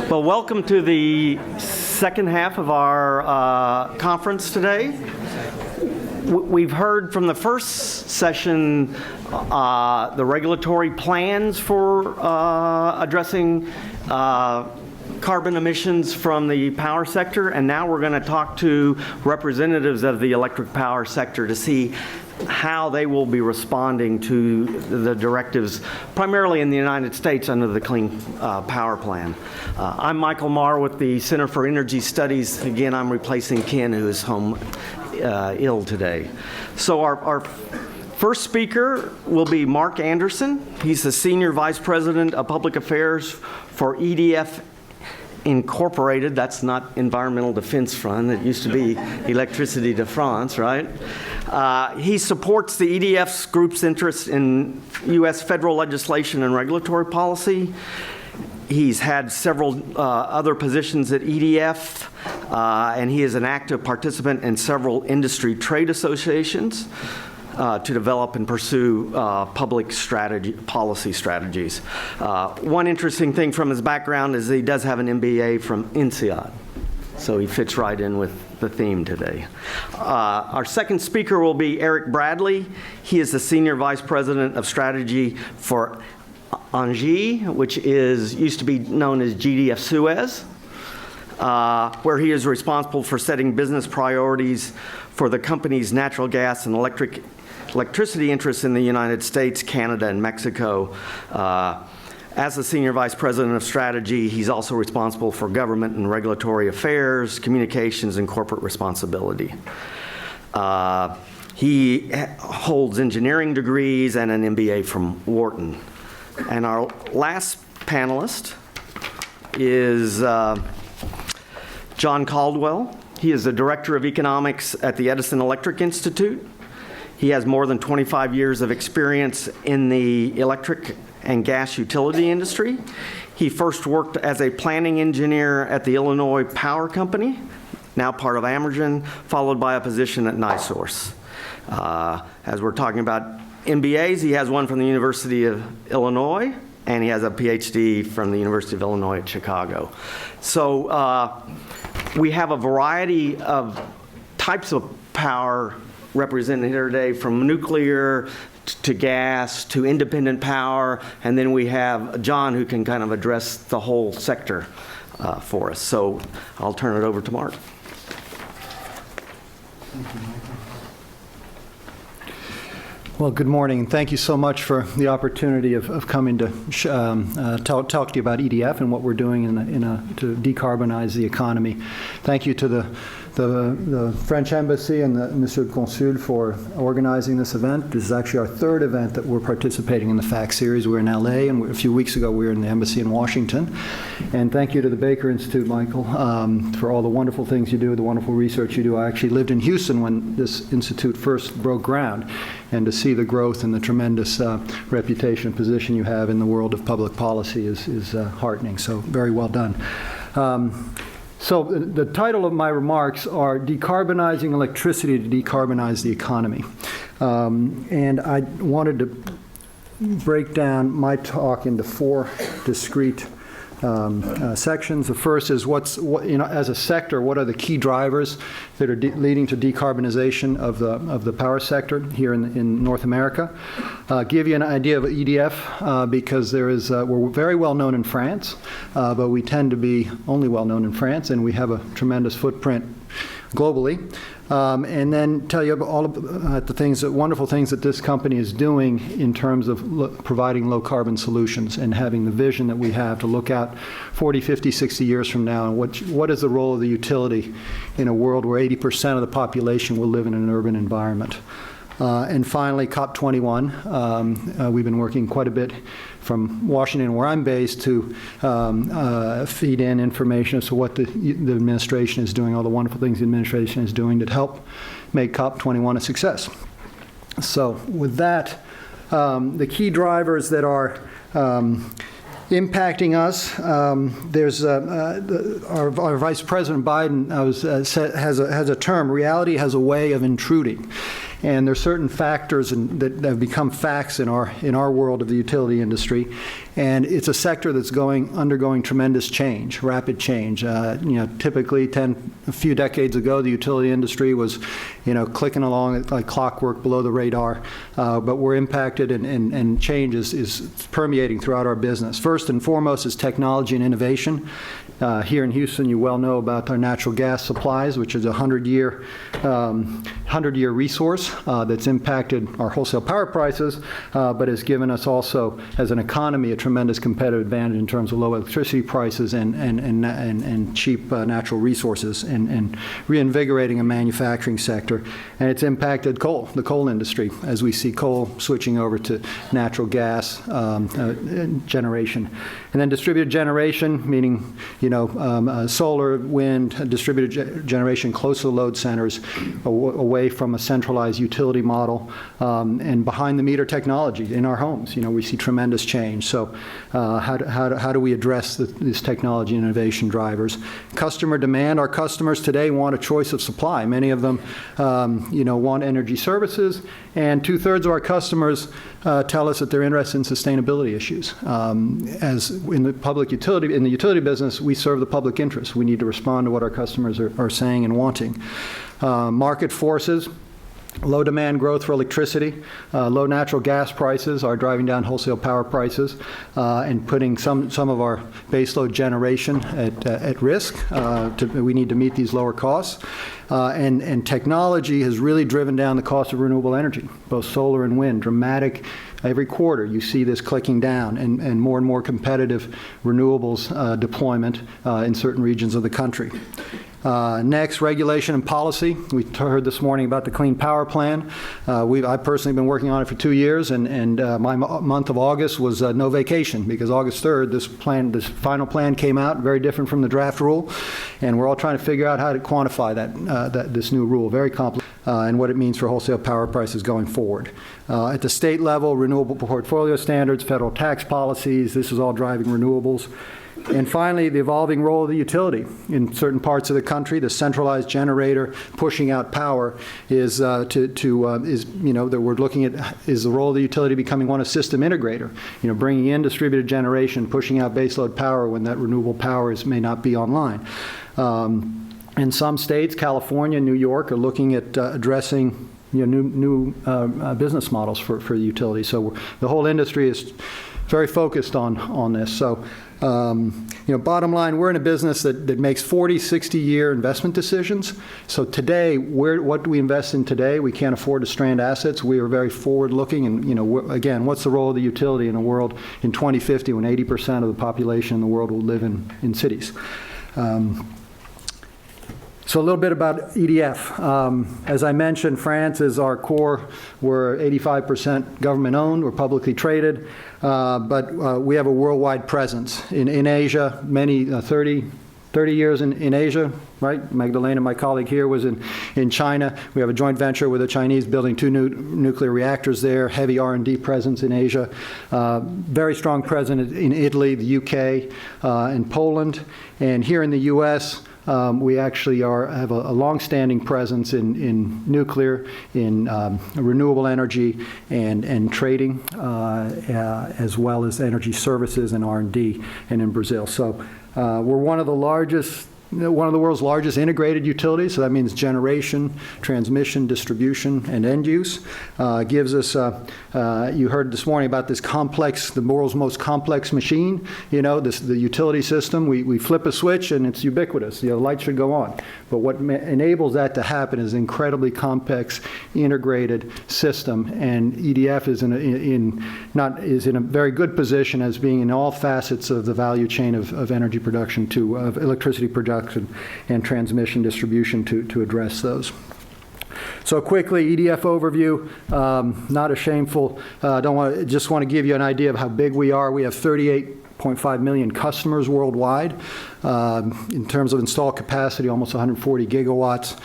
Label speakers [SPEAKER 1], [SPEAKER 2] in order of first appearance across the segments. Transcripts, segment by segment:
[SPEAKER 1] Well, welcome to the second half of our conference today. We've heard from the first session the regulatory plans for addressing carbon emissions from the power sector, and now we're going to talk to representatives of the electric power sector to see how they will be responding to the directives, primarily in the United States under the Clean Power Plan. I'm Michael Marr with the Center for Energy Studies. Again, I'm replacing Ken, who is home ill today. So our first speaker will be Mark Anderson. He's the Senior Vice President of Public Affairs for EDF Incorporated. That's not Environmental Defense Fund. It used to be Electricity de France, right? He supports the EDF's group's interest in U.S. federal legislation and regulatory policy. He's had several other positions at EDF, and he is an active participant in several industry trade associations to develop and pursue public policy strategies. One interesting thing from his background is he does have an MBA from INSEAD, so he fits right in with the theme today. Our second speaker will be Eric Bradley. He is the Senior Vice President of Strategy for ENGIE, which used to be known as GDF Suez, where he is responsible for setting business priorities for the company's natural gas and electricity interests in the United States, Canada, and Mexico. As the Senior Vice President of Strategy, he's also responsible for government and regulatory affairs, communications, and corporate responsibility. He holds engineering degrees and an MBA from Wharton. And our last panelist is John Caldwell. He is the Director of Economics at the Edison Electric Institute. He has more than 25 years of experience in the electric and gas utility industry. He first worked as a planning engineer at the Illinois Power Company, now part of Amergen, followed by a position at NiSource. As we're talking about MBAs, he has one from the University of Illinois, and he has a PhD from the University of Illinois at Chicago. So we have a variety of types of power represented here today, from nuclear to gas to independent power, and then we have John, who can kind of address the whole sector for us. So I'll turn it over to Mark.
[SPEAKER 2] Thank you, Michael. Well, good morning. Thank you so much for the opportunity of coming to talk to you about EDF and what we're doing to decarbonize the economy. Thank you to the French Embassy and the Monsieur le Consul for organizing this event. This is actually our third event that we're participating in the FACT series. We're in LA, and a few weeks ago we were in the Embassy in Washington. And thank you to the Baker Institute, Michael, for all the wonderful things you do, the wonderful research you do. I actually lived in Houston when this institute first broke ground, and to see the growth and the tremendous reputation and position you have in the world of public policy is heartening. So very well done. So the title of my remarks are Decarbonizing Electricity to Decarbonize the Economy. And I wanted to break down my talk into four discrete sections. The first is as a sector, what are the key drivers that are leading to decarbonization of the power sector here in North America. Give you an idea of EDF because we're very well known in France, but we tend to be only well known in France, and we have a tremendous footprint globally. And then tell you about all of the wonderful things that this company is doing in terms of providing low carbon solutions and having the vision that we have to look out 40, 50, 60 years from now, and what is the role of the utility in a world where 80% of the population will live in an urban environment. And finally, COP21. We've been working quite a bit from Washington, where I'm based, to feed in information as to what the administration is doing, all the wonderful things the administration is doing to help make COP21 a success. So with that, the key drivers that are impacting us, there's our Vice President Biden has a term, reality has a way of intruding. And there are certain factors that have become facts in our world of the utility industry. And it's a sector that's undergoing tremendous change, rapid change. Typically a few decades ago, the utility industry was, clicking along like clockwork below the radar. But we're impacted, and change is permeating throughout our business. First and foremost is technology and innovation. Here in Houston, you well know about our natural gas supplies, which is a 100-year resource that's impacted our wholesale power prices, but has given us also, as an economy, a tremendous competitive advantage in terms of low electricity prices and cheap natural resources, and reinvigorating a manufacturing sector. And it's impacted the coal industry, as we see coal switching over to natural gas generation. And then distributed generation, meaning solar, wind, distributed generation close to the load centers, away from a centralized utility model, and behind the meter technology in our homes. We see tremendous change. So how do we address these technology and innovation drivers? Customer demand. Our customers today want a choice of supply. Many of them want energy services, and 2/3 of our customers tell us that they're interested in sustainability issues. As in the utility business, we serve the public interest. We need to respond to what our customers are saying and wanting. Market forces. Low demand growth for electricity, low natural gas prices are driving down wholesale power prices, and putting some of our baseload generation at risk. We need to meet these lower costs. And technology has really driven down the cost of renewable energy, both solar and wind. Dramatic. Every quarter you see this clicking down, and more competitive renewables deployment in certain regions of the country. Next, regulation and policy. We heard this morning about the Clean Power Plan. I've personally been working on it for 2 years, and my month of August was no vacation, because August 3rd, this final plan came out, very different from the draft rule, and we're all trying to figure out how to quantify this new rule, very complex, and what it means for wholesale power prices going forward. At the state level, renewable portfolio standards, federal tax policies, this is all driving renewables. And finally, the evolving role of the utility. In certain parts of the country, the centralized generator pushing out power is we're looking at, is the role of the utility becoming one of system integrator, bringing in distributed generation, pushing out baseload power when that renewable power may not be online. In some states, California, New York, are looking at addressing new business models for the utility. So the whole industry is very focused on this. So, bottom line, we're in a business that makes 40, 60-year investment decisions. So today, what do we invest in today? We can't afford to strand assets. We are very forward-looking, and again, what's the role of the utility in a world in 2050 when 80% of the population in the world will live in cities? So a little bit about EDF. As I mentioned, France is our core. We're 85% government-owned. We're publicly traded. But we have a worldwide presence. In Asia, 30 years in Asia, right? Magdalena, my colleague here, was in China. We have a joint venture with the Chinese building 2 nuclear reactors there, heavy R&D presence in Asia. Very strong presence in Italy, the UK, and Poland. And here in the U.S., we actually have a long-standing presence in nuclear, in renewable energy, and trading, as well as energy services and R&D, and in Brazil. So we're one of the world's largest integrated utilities, so that means generation, transmission, distribution, and end use. Gives us, you heard this morning about this complex, the world's most complex machine, the utility system. We flip a switch and it's ubiquitous, the light should go on. But what enables that to happen is an incredibly complex, integrated system, and EDF is in a very good position as being in all facets of the value chain of energy production of electricity production and transmission distribution to address those. So quickly, EDF overview, not a shameful, just want to give you an idea of how big we are. We have 38 5.5 million customers worldwide. In terms of installed capacity, almost 140 gigawatts,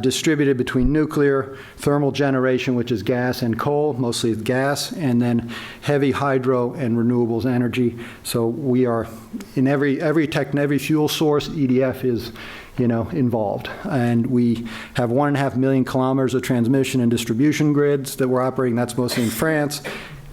[SPEAKER 2] distributed between nuclear, thermal generation, which is gas and coal, mostly gas, and then heavy hydro and renewables energy. So we are in every fuel source. EDF is involved. And we have 1.5 million kilometers of transmission and distribution grids that we're operating. That's mostly in France.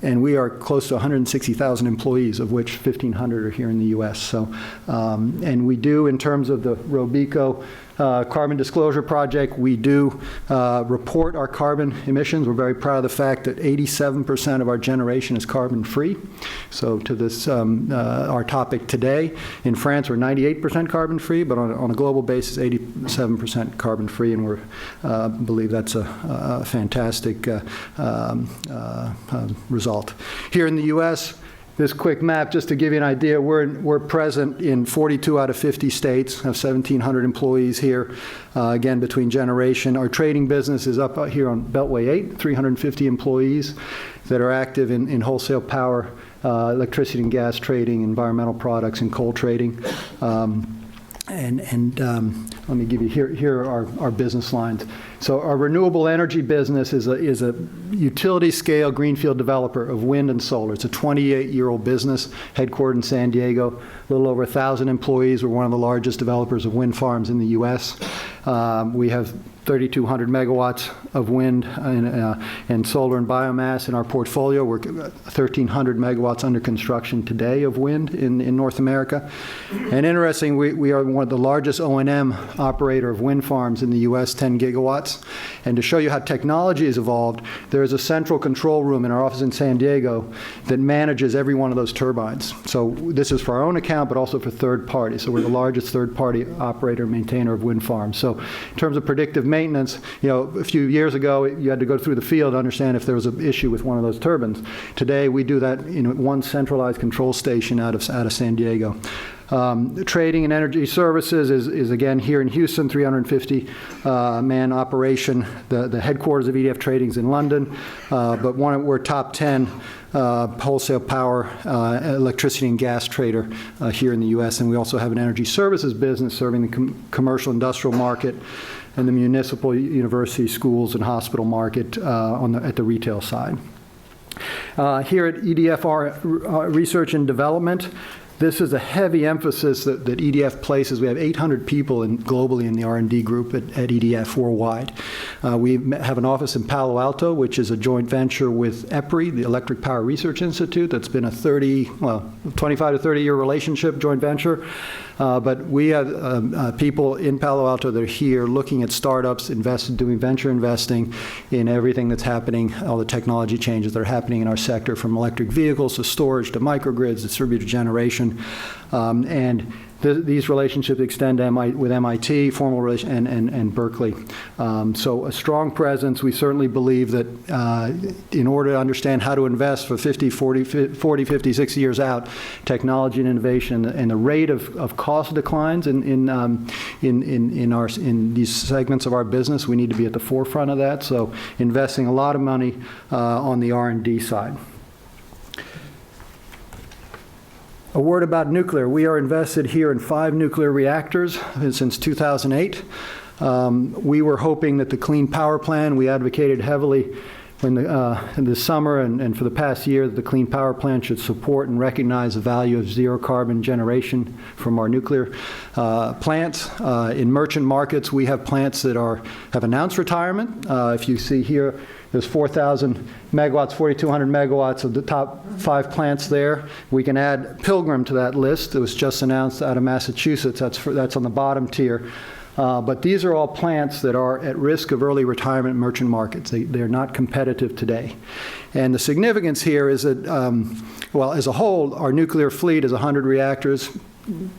[SPEAKER 2] And we are close to 160,000 employees, of which 1,500 are here in the U.S. So, and we do, in terms of the Robeco Carbon Disclosure Project, we do report our carbon emissions. We're very proud of the fact that 87% of our generation is carbon-free. So to this, our topic today, in France, we're 98% carbon-free, but on a global basis, 87% carbon-free, and we believe that's a fantastic result. Here in the U.S., this quick map, just to give you an idea, we're present in 42 out of 50 states, have 1,700 employees here. Again, between generation. Our trading business is up here on Beltway 8, 350 employees that are active in wholesale power, electricity and gas trading, environmental products, and coal trading. Let me give you, here are our business lines. So our renewable energy business is a utility scale greenfield developer of wind and solar. It's a 28-year-old business headquartered in San Diego, a little over 1,000 employees. We're one of the largest developers of wind farms in the U.S. We have 3,200 megawatts of wind and solar and biomass in our portfolio. We're 1,300 megawatts under construction today of wind in North America. And interesting, we are one of the largest O&M operator of wind farms in the U.S., 10 gigawatts. And to show you how technology has evolved, there is a central control room in our office in San Diego that manages every one of those turbines. So this is for our own account, but also for third parties. So we're the largest third-party operator and maintainer of wind farms. So in terms of predictive maintenance, a few years ago, you had to go through the field to understand if there was an issue with one of those turbines. Today, we do that in one centralized control station out of San Diego. Trading and energy services is again here in Houston, 350 man operation. The headquarters of EDF Trading is in London, but we're top 10 wholesale power, electricity and gas trader here in the U.S. And we also have an energy services business serving the commercial industrial market and the municipal, university, schools, and hospital market at the retail side. Here at EDF Research and Development, this is a heavy emphasis that EDF places. We have 800 people globally in the R&D group at EDF worldwide. We have an office in Palo Alto, which is a joint venture with EPRI, the Electric Power Research Institute. That's been a 25 to 30 year relationship, joint venture. But we have people in Palo Alto that are here looking at startups, doing venture investing in everything that's happening, all the technology changes that are happening in our sector, from electric vehicles to storage to microgrids, distributed generation. These relationships extend with MIT, formal relation, and Berkeley. So a strong presence. We certainly believe that in order to understand how to invest for 40, 50, 60 years out, technology and innovation and the rate of cost declines in these segments of our business, we need to be at the forefront of that. So investing a lot of money on the R&D side. A word about nuclear. We are invested here in 5 nuclear reactors since 2008. We were hoping that the Clean Power Plan, we advocated heavily in the summer and for the past year, that the Clean Power Plan should support and recognize the value of zero carbon generation from our nuclear plants. In merchant markets, we have plants that have announced retirement. If you see here, there's 4,000 megawatts, 4,200 megawatts of the top 5 plants there. We can add Pilgrim to that list. It was just announced out of Massachusetts. That's on the bottom tier. But these are all plants that are at risk of early retirement in merchant markets. They're not competitive today. And the significance here is that, as a whole, our nuclear fleet is 100 reactors.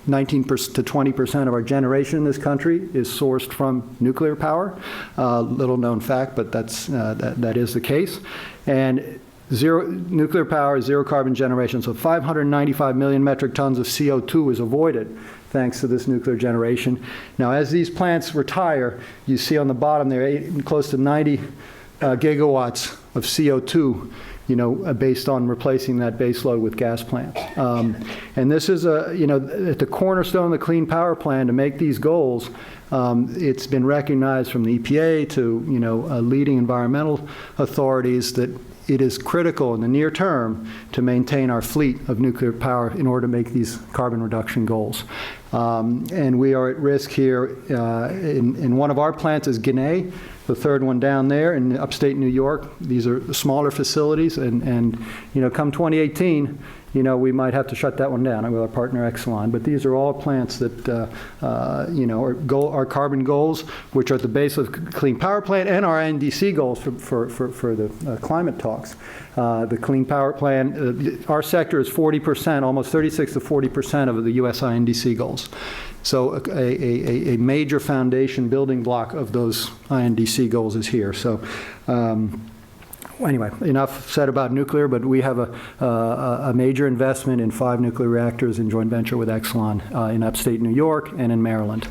[SPEAKER 2] 19% to 20% of our generation in this country is sourced from nuclear power. Little known fact, but that is the case. And nuclear power is zero carbon generation, so 595 million metric tons of CO2 is avoided thanks to this nuclear generation. Now, as these plants retire, you see on the bottom there close to 90 gigawatts of CO2 based on replacing that base load with gas plants. And this is at the cornerstone of the Clean Power Plan to make these goals. It's been recognized from the EPA to, leading environmental authorities that it is critical in the near term to maintain our fleet of nuclear power in order to make these carbon reduction goals. And we are at risk here in one of our plants is Guinea, the third one down there in upstate New York. These are smaller facilities, and come 2018, we might have to shut that one down with our partner Exelon. But these are all plants that, are carbon goals, which are at the base of the Clean Power Plan and our NDC goals for the climate talks. The Clean Power Plan, our sector is 40%, almost 36 to 40% of the U.S. INDC goals. So a major foundation building block of those INDC goals is here. So anyway, enough said about nuclear, but we have a major investment in 5 nuclear reactors in joint venture with Exelon in upstate New York and in Maryland.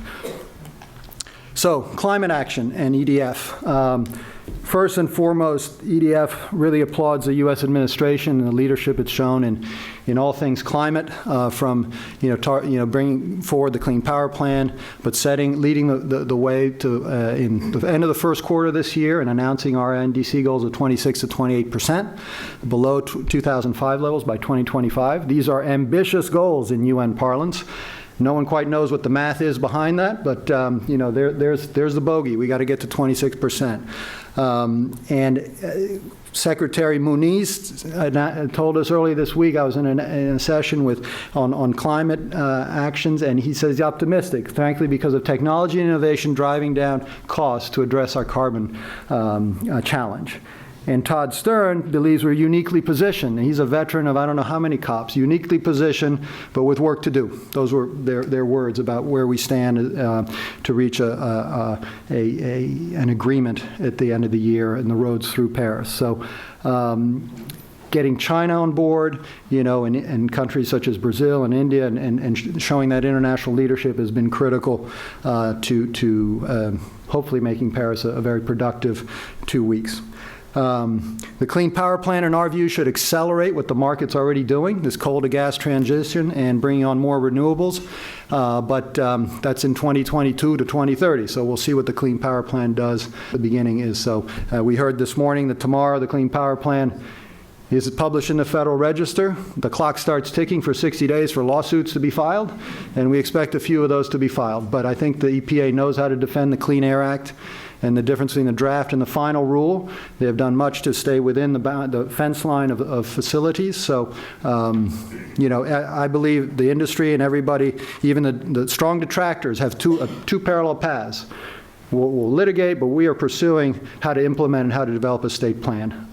[SPEAKER 2] So climate action and EDF. First and foremost, EDF really applauds the U.S. administration and the leadership it's shown in all things climate, from bringing forward the Clean Power Plan, but leading the way to in the end of the first quarter this year and announcing our NDC goals of 26 to 28%, below 2005 levels by 2025. These are ambitious goals in UN parlance. No one quite knows what the math is behind that, but there's the bogey. We got to get to 26%. And Secretary Muniz told us earlier this week. I was in a session on climate actions, and he says he's optimistic, frankly, because of technology and innovation driving down costs to address our carbon challenge. And Todd Stern believes we're uniquely positioned. He's a veteran of I don't know how many COPs, uniquely positioned, but with work to do. Those were their words about where we stand to reach an agreement at the end of the year and the roads through Paris. So getting China on board, and countries such as Brazil and India, and showing that international leadership has been critical to hopefully making Paris a very productive 2 weeks. The Clean Power Plan, in our view, should accelerate what the market's already doing, this coal to gas transition and bringing on more renewables. But that's in 2022 to 2030. So we'll see what the Clean Power Plan does. The beginning is so. We heard this morning that tomorrow the Clean Power Plan is published in the Federal Register. The clock starts ticking for 60 days for lawsuits to be filed, and we expect a few of those to be filed. But I think the EPA knows how to defend the Clean Air Act and the difference between the draft and the final rule. They have done much to stay within the fence line of facilities. So, I believe the industry and everybody, even the strong detractors, have two parallel paths. We'll litigate, but we are pursuing how to implement and how to develop a state plan.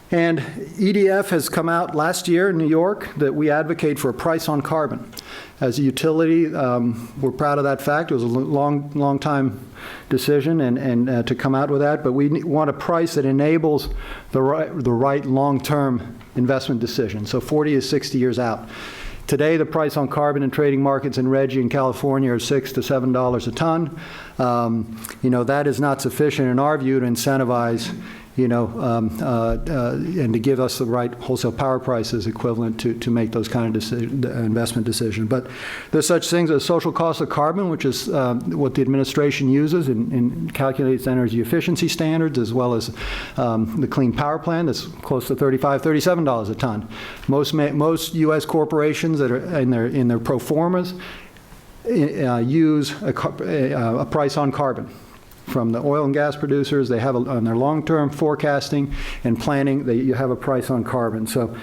[SPEAKER 2] And EDF has come out last year in New York that we advocate for a price on carbon. As a utility, we're proud of that fact. It was a long time decision and to come out with that, but we want a price that enables the right long-term investment decision, so 40 to 60 years out. Today, the price on carbon in trading markets in RGGI in California are $6 to $7 a ton. That is not sufficient in our view to incentivize and to give us the right wholesale power prices equivalent to make those kind of investment decisions. But there's such things as social cost of carbon, which is what the administration uses and calculates energy efficiency standards, as well as the Clean Power Plan that's close to $35, $37 a ton. Most U.S. corporations that are in their pro formas use a price on carbon. From the oil and gas producers, they have on their long-term forecasting and planning, you have a price on carbon. So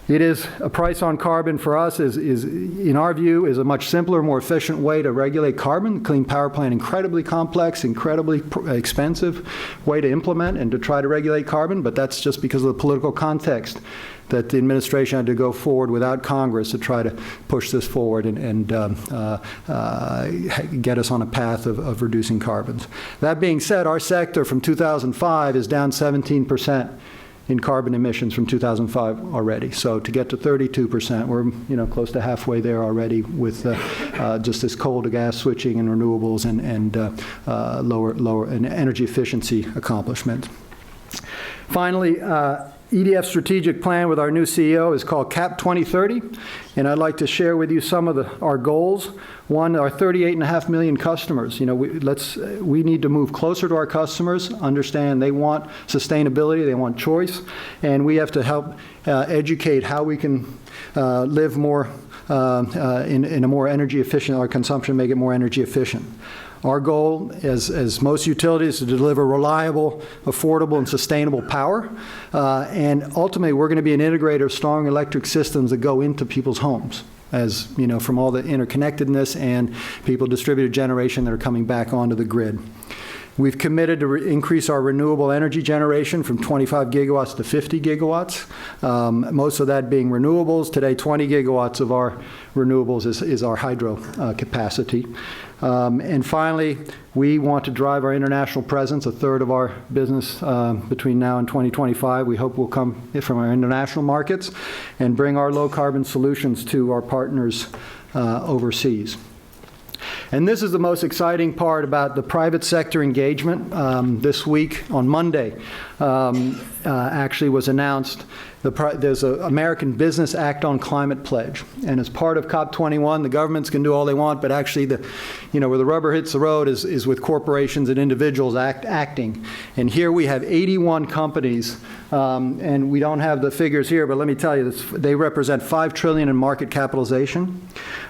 [SPEAKER 2] it is a price on carbon for us is in our view, is a much simpler, more efficient way to regulate carbon. The Clean Power Plan, incredibly complex, incredibly expensive way to implement and to try to regulate carbon, but that's just because of the political context that the administration had to go forward without Congress to try to push this forward and get us on a path of reducing carbons. That being said, our sector from 2005 is down 17% in carbon emissions from 2005 already. So to get to 32%, we're close to halfway there already with just this coal to gas switching and renewables and lower and energy efficiency accomplishment. Finally, EDF strategic plan with our new CEO is called CAP 2030, and I'd like to share with you some of our goals. One, our 38.5 million customers. You know, we need to move closer to our customers, understand they want sustainability, they want choice, and we have to help educate how we can live more in a more energy efficient, our consumption, make it more energy efficient. Our goal, as most utilities, is to deliver reliable, affordable, and sustainable power. And ultimately, we're going to be an integrator of strong electric systems that go into people's homes, as you know, from all the interconnectedness and people distributed generation that are coming back onto the grid. We've committed to increase our renewable energy generation from 25 gigawatts to 50 gigawatts, most of that being renewables. Today, 20 gigawatts of our renewables is our hydro capacity. And finally, we want to drive our international presence. A third of our business between now and 2025, we hope will come from our international markets and bring our low-carbon solutions to our partners overseas. And this is the most exciting part about the private sector engagement. This week, on Monday, actually was announced there's an American Business Act on Climate Pledge. And as part of COP21, the governments can do all they want, but actually where the rubber hits the road is with corporations and individuals acting. And here we have 81 companies, and we don't have the figures here, but let me tell you, they represent $5 trillion in market capitalization,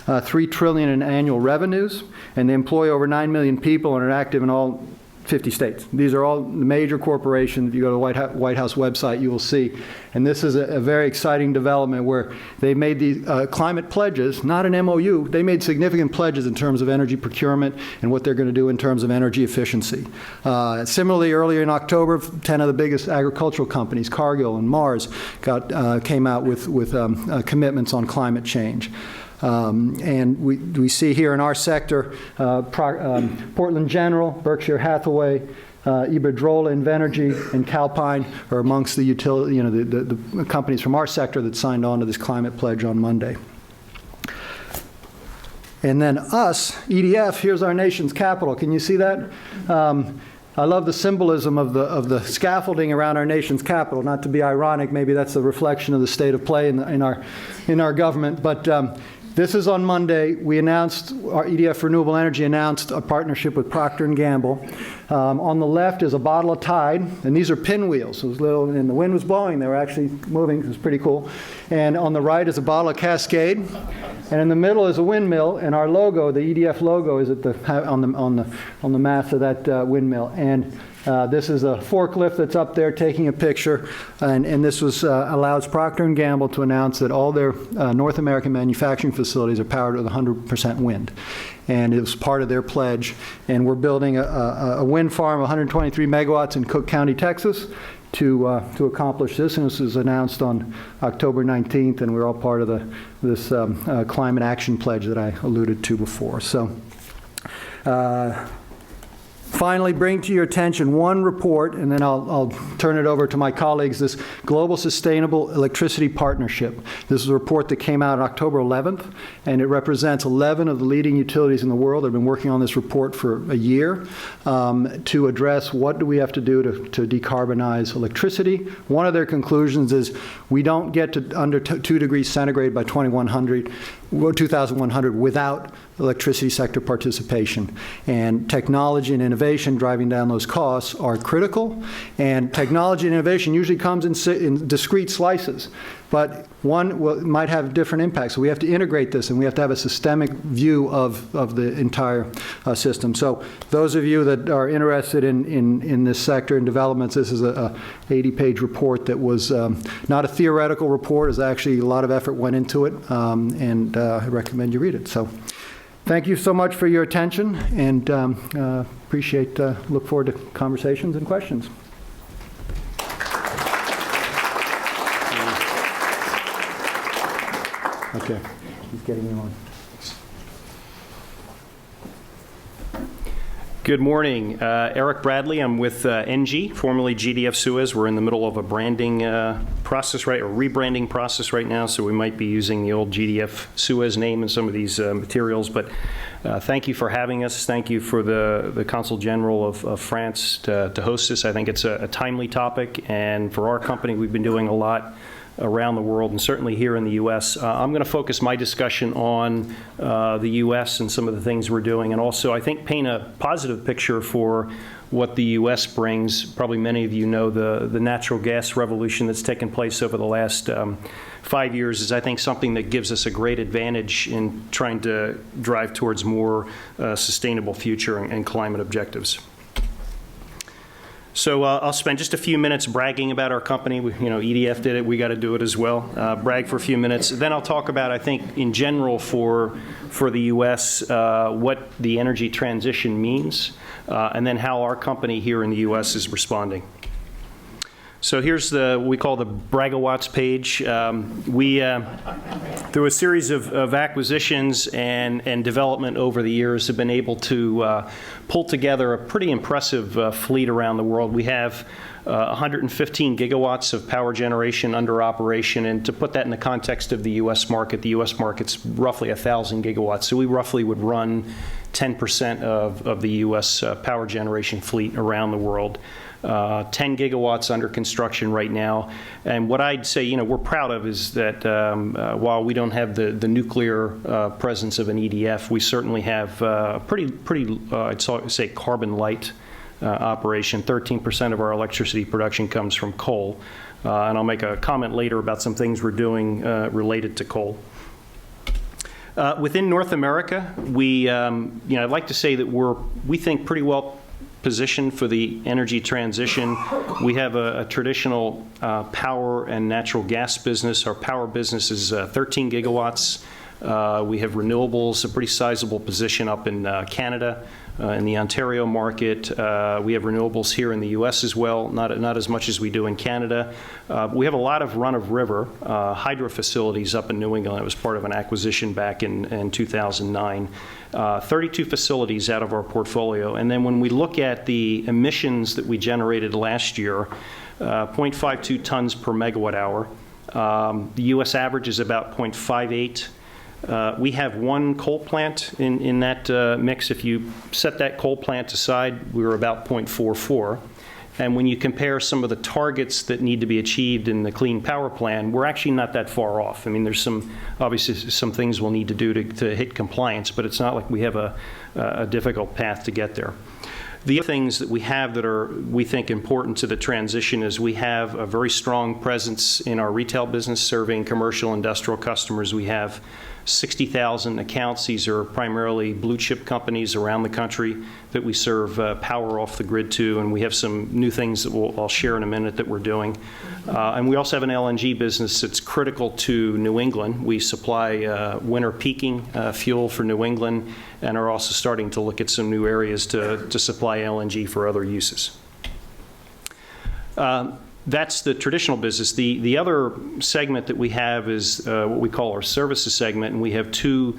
[SPEAKER 2] $3 trillion in annual revenues, and they employ over 9 million people and are active in all 50 states. These are all major corporations. If you go to the White House website, you will see. And this is a very exciting development where they made these climate pledges, not an MOU. They made significant pledges in terms of energy procurement and what they're going to do in terms of energy efficiency. Similarly, earlier in October, 10 of the biggest agricultural companies, Cargill and Mars, came out with commitments on climate change. And we see here in our sector, Portland General, Berkshire Hathaway, Iberdrola, Invenergy, and Calpine are amongst the the companies from our sector that signed on to this climate pledge on Monday. And then us, EDF, here's our nation's capital. Can you see that? I love the symbolism of the scaffolding around our nation's capital. Not to be ironic, maybe that's a reflection of the state of play in our government, but this is on Monday. We announced, our EDF Renewable Energy announced a partnership with Procter & Gamble. On the left is a bottle of Tide, and these are pinwheels. So it was little, and the wind was blowing. They were actually moving. It was pretty cool. And on the right is a bottle of Cascade. And in the middle is a windmill, and our logo, the EDF logo, is on the mast of that windmill. And this is a forklift that's up there taking a picture, and this allows Procter & Gamble to announce that all their North American manufacturing facilities are powered with 100% wind. And it was part of their pledge. And we're building a wind farm, 123 megawatts in Cook County, Texas, to accomplish this. And this was announced on October 19th, and we're all part of this climate action pledge that I alluded to before. So. Finally, bring to your attention one report, and then I'll turn it over to my colleagues, this Global Sustainable Electricity Partnership. This is a report that came out on October 11th, and it represents 11 of the leading utilities in the world. I've been working on this report for a year to address what do we have to do to decarbonize electricity. One of their conclusions is we don't get to under 2 degrees centigrade by 2100 without electricity sector participation. And technology and innovation driving down those costs are critical. And technology and innovation usually comes in discrete slices. But one might have different impacts. So we have to integrate this, and we have to have a systemic view of the entire system. So those of you that are interested in this sector and developments, this is a 80-page report that was not a theoretical report. It's actually a lot of effort went into it, and I recommend you read it. So thank you so much for your attention, and look forward to conversations and questions. Okay, he's getting you on.
[SPEAKER 3] Good morning. Eric Bradley. I'm with NG, formerly GDF Suez. We're in the middle of a branding process, or rebranding process right now, so we might be using the old GDF Suez name in some of these materials. But thank you for having us. Thank you for the Consul General of France to host this. I think it's a timely topic, and for our company, we've been doing a lot around the world, and certainly here in the U.S. I'm going to focus my discussion on the U.S. and some of the things we're doing, and also I think paint a positive picture for what the U.S. brings. Probably many of you know the natural gas revolution that's taken place over the last 5 years is, I think, something that gives us a great advantage in trying to drive towards more sustainable future and climate objectives. So I'll spend just a few minutes bragging about our company. EDF did it. We got to do it as well. Brag for a few minutes. Then I'll talk about, I think, in general for the U.S., what the energy transition means, and then how our company here in the U.S. is responding. So here's what we call the Bragawatts page. Through a series of acquisitions and development over the years, have been able to pull together a pretty impressive fleet around the world. We have 115 gigawatts of power generation under operation, and to put that in the context of the U.S. market, the U.S. market's roughly 1,000 gigawatts. So we roughly would run 10% of the U.S. Power generation fleet around the world. 10 gigawatts under construction right now. And what I'd say, we're proud of is that while we don't have the nuclear presence of an EDF, we certainly have pretty I'd say carbon light operation. 13% of our electricity production comes from coal. And I'll make a comment later about some things we're doing related to coal. Within North America, I'd like to say that we think pretty well positioned for the energy transition. We have a traditional power and natural gas business. Our power business is 13 gigawatts. We have renewables, a pretty sizable position up in Canada, in the Ontario market. We have renewables here in the U.S. as well, not as much as we do in Canada. We have a lot of run-of-river hydro facilities up in New England. It was part of an acquisition back in 2009. 32 facilities out of our portfolio. And then when we look at the emissions that we generated last year, 0.52 tons per megawatt hour. The U.S. average is about 0.58. We have one coal plant in that mix. If you set that coal plant aside, we were about 0.44. And when you compare some of the targets that need to be achieved in the Clean Power Plan, we're actually not that far off. I mean, there's obviously some things we'll need to do to hit compliance, but it's not like we have a difficult path to get there. The other things that we have that are, we think, important to the transition is we have a very strong presence in our retail business serving commercial industrial customers. We have 60,000 accounts. These are primarily blue chip companies around the country that we serve power off the grid to, and we have some new things that I'll share in a minute that we're doing. And we also have an LNG business that's critical to New England. We supply winter peaking fuel for New England and are also starting to look at some new areas to supply LNG for other uses. That's the traditional business. The other segment that we have is what we call our services segment, and we have two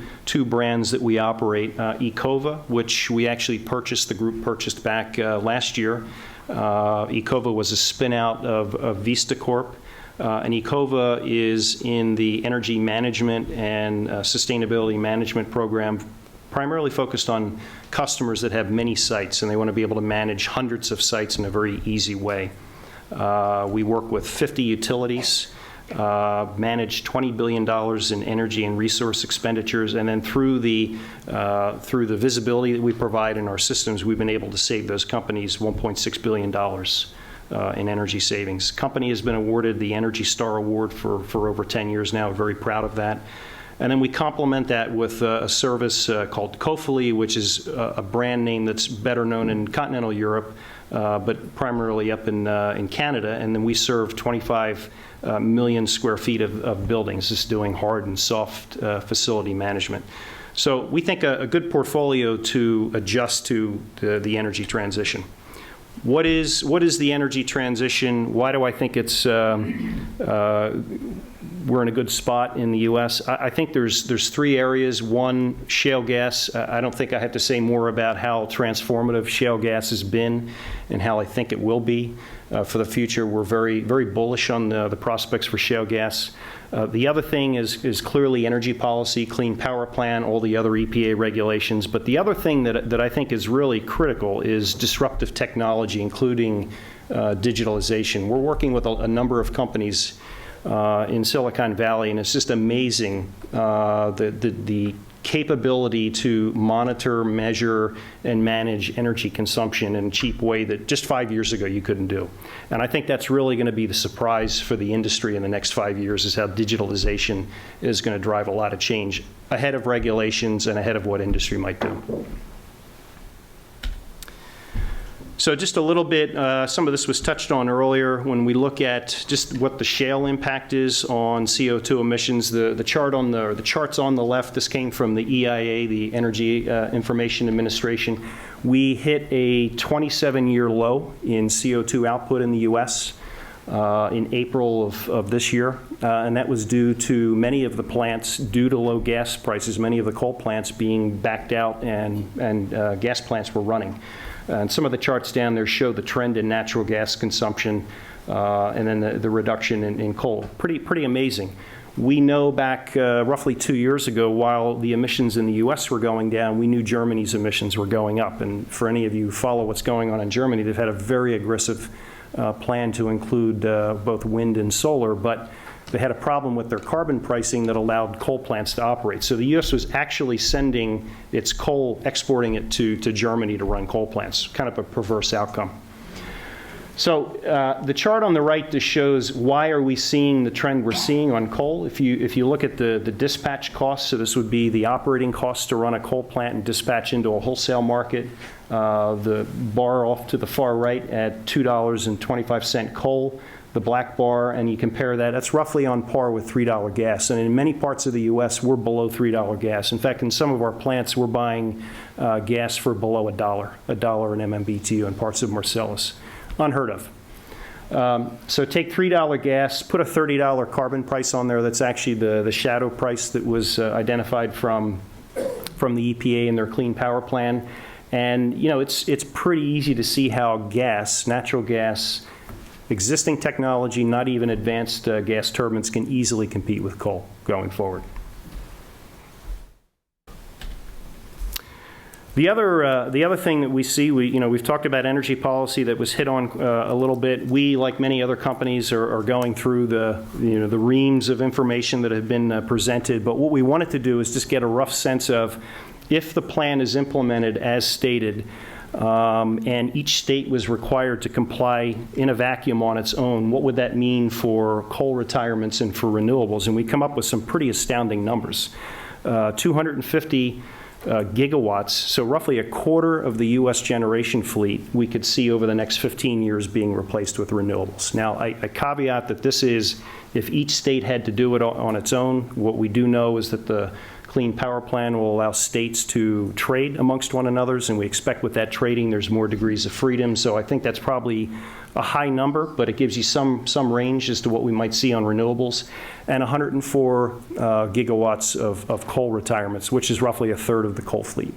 [SPEAKER 3] brands that we operate. Ecova, which we actually purchased, the group purchased back last year. Ecova was a spin-out of Vista Corp. And Ecova is in the energy management and sustainability management program, primarily focused on customers that have many sites, and they want to be able to manage hundreds of sites in a very easy way. We work with 50 utilities, manage $20 billion in energy and resource expenditures, and then through the visibility that we provide in our systems, we've been able to save those companies $1.6 billion in energy savings. Company has been awarded the Energy Star Award for over 10 years now. We're very proud of that. And then we complement that with a service called Cofoli, which is a brand name that's better known in continental Europe, but primarily up in Canada. And then we serve 25 million square feet of buildings, just doing hard and soft facility management. So we think a good portfolio to adjust to the energy transition. What is the energy transition? Why do I think it's we're in a good spot in the U.S.? I think there's three areas. One, shale gas. I don't think I have to say more about how transformative shale gas has been and how I think it will be for the future. We're very, very bullish on the prospects for shale gas. The other thing is clearly energy policy, Clean Power Plan, all the other EPA regulations. But the other thing that I think is really critical is disruptive technology, including digitalization. We're working with a number of companies in Silicon Valley, and it's just amazing the capability to monitor, measure, and manage energy consumption in a cheap way that just 5 years ago you couldn't do. And I think that's really going to be the surprise for the industry in the next 5 years, is how digitalization is going to drive a lot of change ahead of regulations and ahead of what industry might do. So just a little bit, some of this was touched on earlier. When we look at just what the shale impact is on CO2 emissions, the charts on the left, this came from the EIA, the Energy Information Administration. We hit a 27-year low in CO2 output in the U.S. In April of this year, and that was due to many of the plants, due to low gas prices, many of the coal plants being backed out and gas plants were running. And some of the charts down there show the trend in natural gas consumption and then the reduction in coal. Pretty amazing. We know back roughly 2 years ago, while the emissions in the U.S. were going down, we knew Germany's emissions were going up. And for any of you who follow what's going on in Germany, they've had a very aggressive plan to include both wind and solar, but they had a problem with their carbon pricing that allowed coal plants to operate. So the U.S. was actually sending its coal, exporting it to Germany to run coal plants, kind of a perverse outcome. So the chart on the right just shows why are we seeing the trend we're seeing on coal. If you look at the dispatch costs, so this would be the operating costs to run a coal plant and dispatch into a wholesale market. The bar off to the far right at $2.25 coal, the black bar, and you compare that, that's roughly on par with $3 gas. And in many parts of the U.S., we're below $3 gas. In fact, in some of our plants, we're buying gas for below $1 an MMBTU in parts of Marcellus. Unheard of. So take $3 gas, put a $30 carbon price on there. That's actually the shadow price that was identified from the EPA in their Clean Power Plan. And you know, it's pretty easy to see how gas, natural gas, existing technology, not even advanced gas turbines, can easily compete with coal going forward. The other thing that we see, we've talked about energy policy that was hit on a little bit. We, like many other companies, are going through the reams of information that have been presented. But what we wanted to do is just get a rough sense of, if the plan is implemented as stated, and each state was required to comply in a vacuum on its own, what would that mean for coal retirements and for renewables? And we come up with some pretty astounding numbers. 250 gigawatts, so roughly a quarter of the U.S. generation fleet, we could see over the next 15 years being replaced with renewables. Now, I caveat that this is if each state had to do it on its own. What we do know is that the Clean Power Plan will allow states to trade amongst one another, and we expect with that trading there's more degrees of freedom. So I think that's probably a high number, but it gives you some range as to what we might see on renewables. And 104 gigawatts of coal retirements, which is roughly a third of the coal fleet.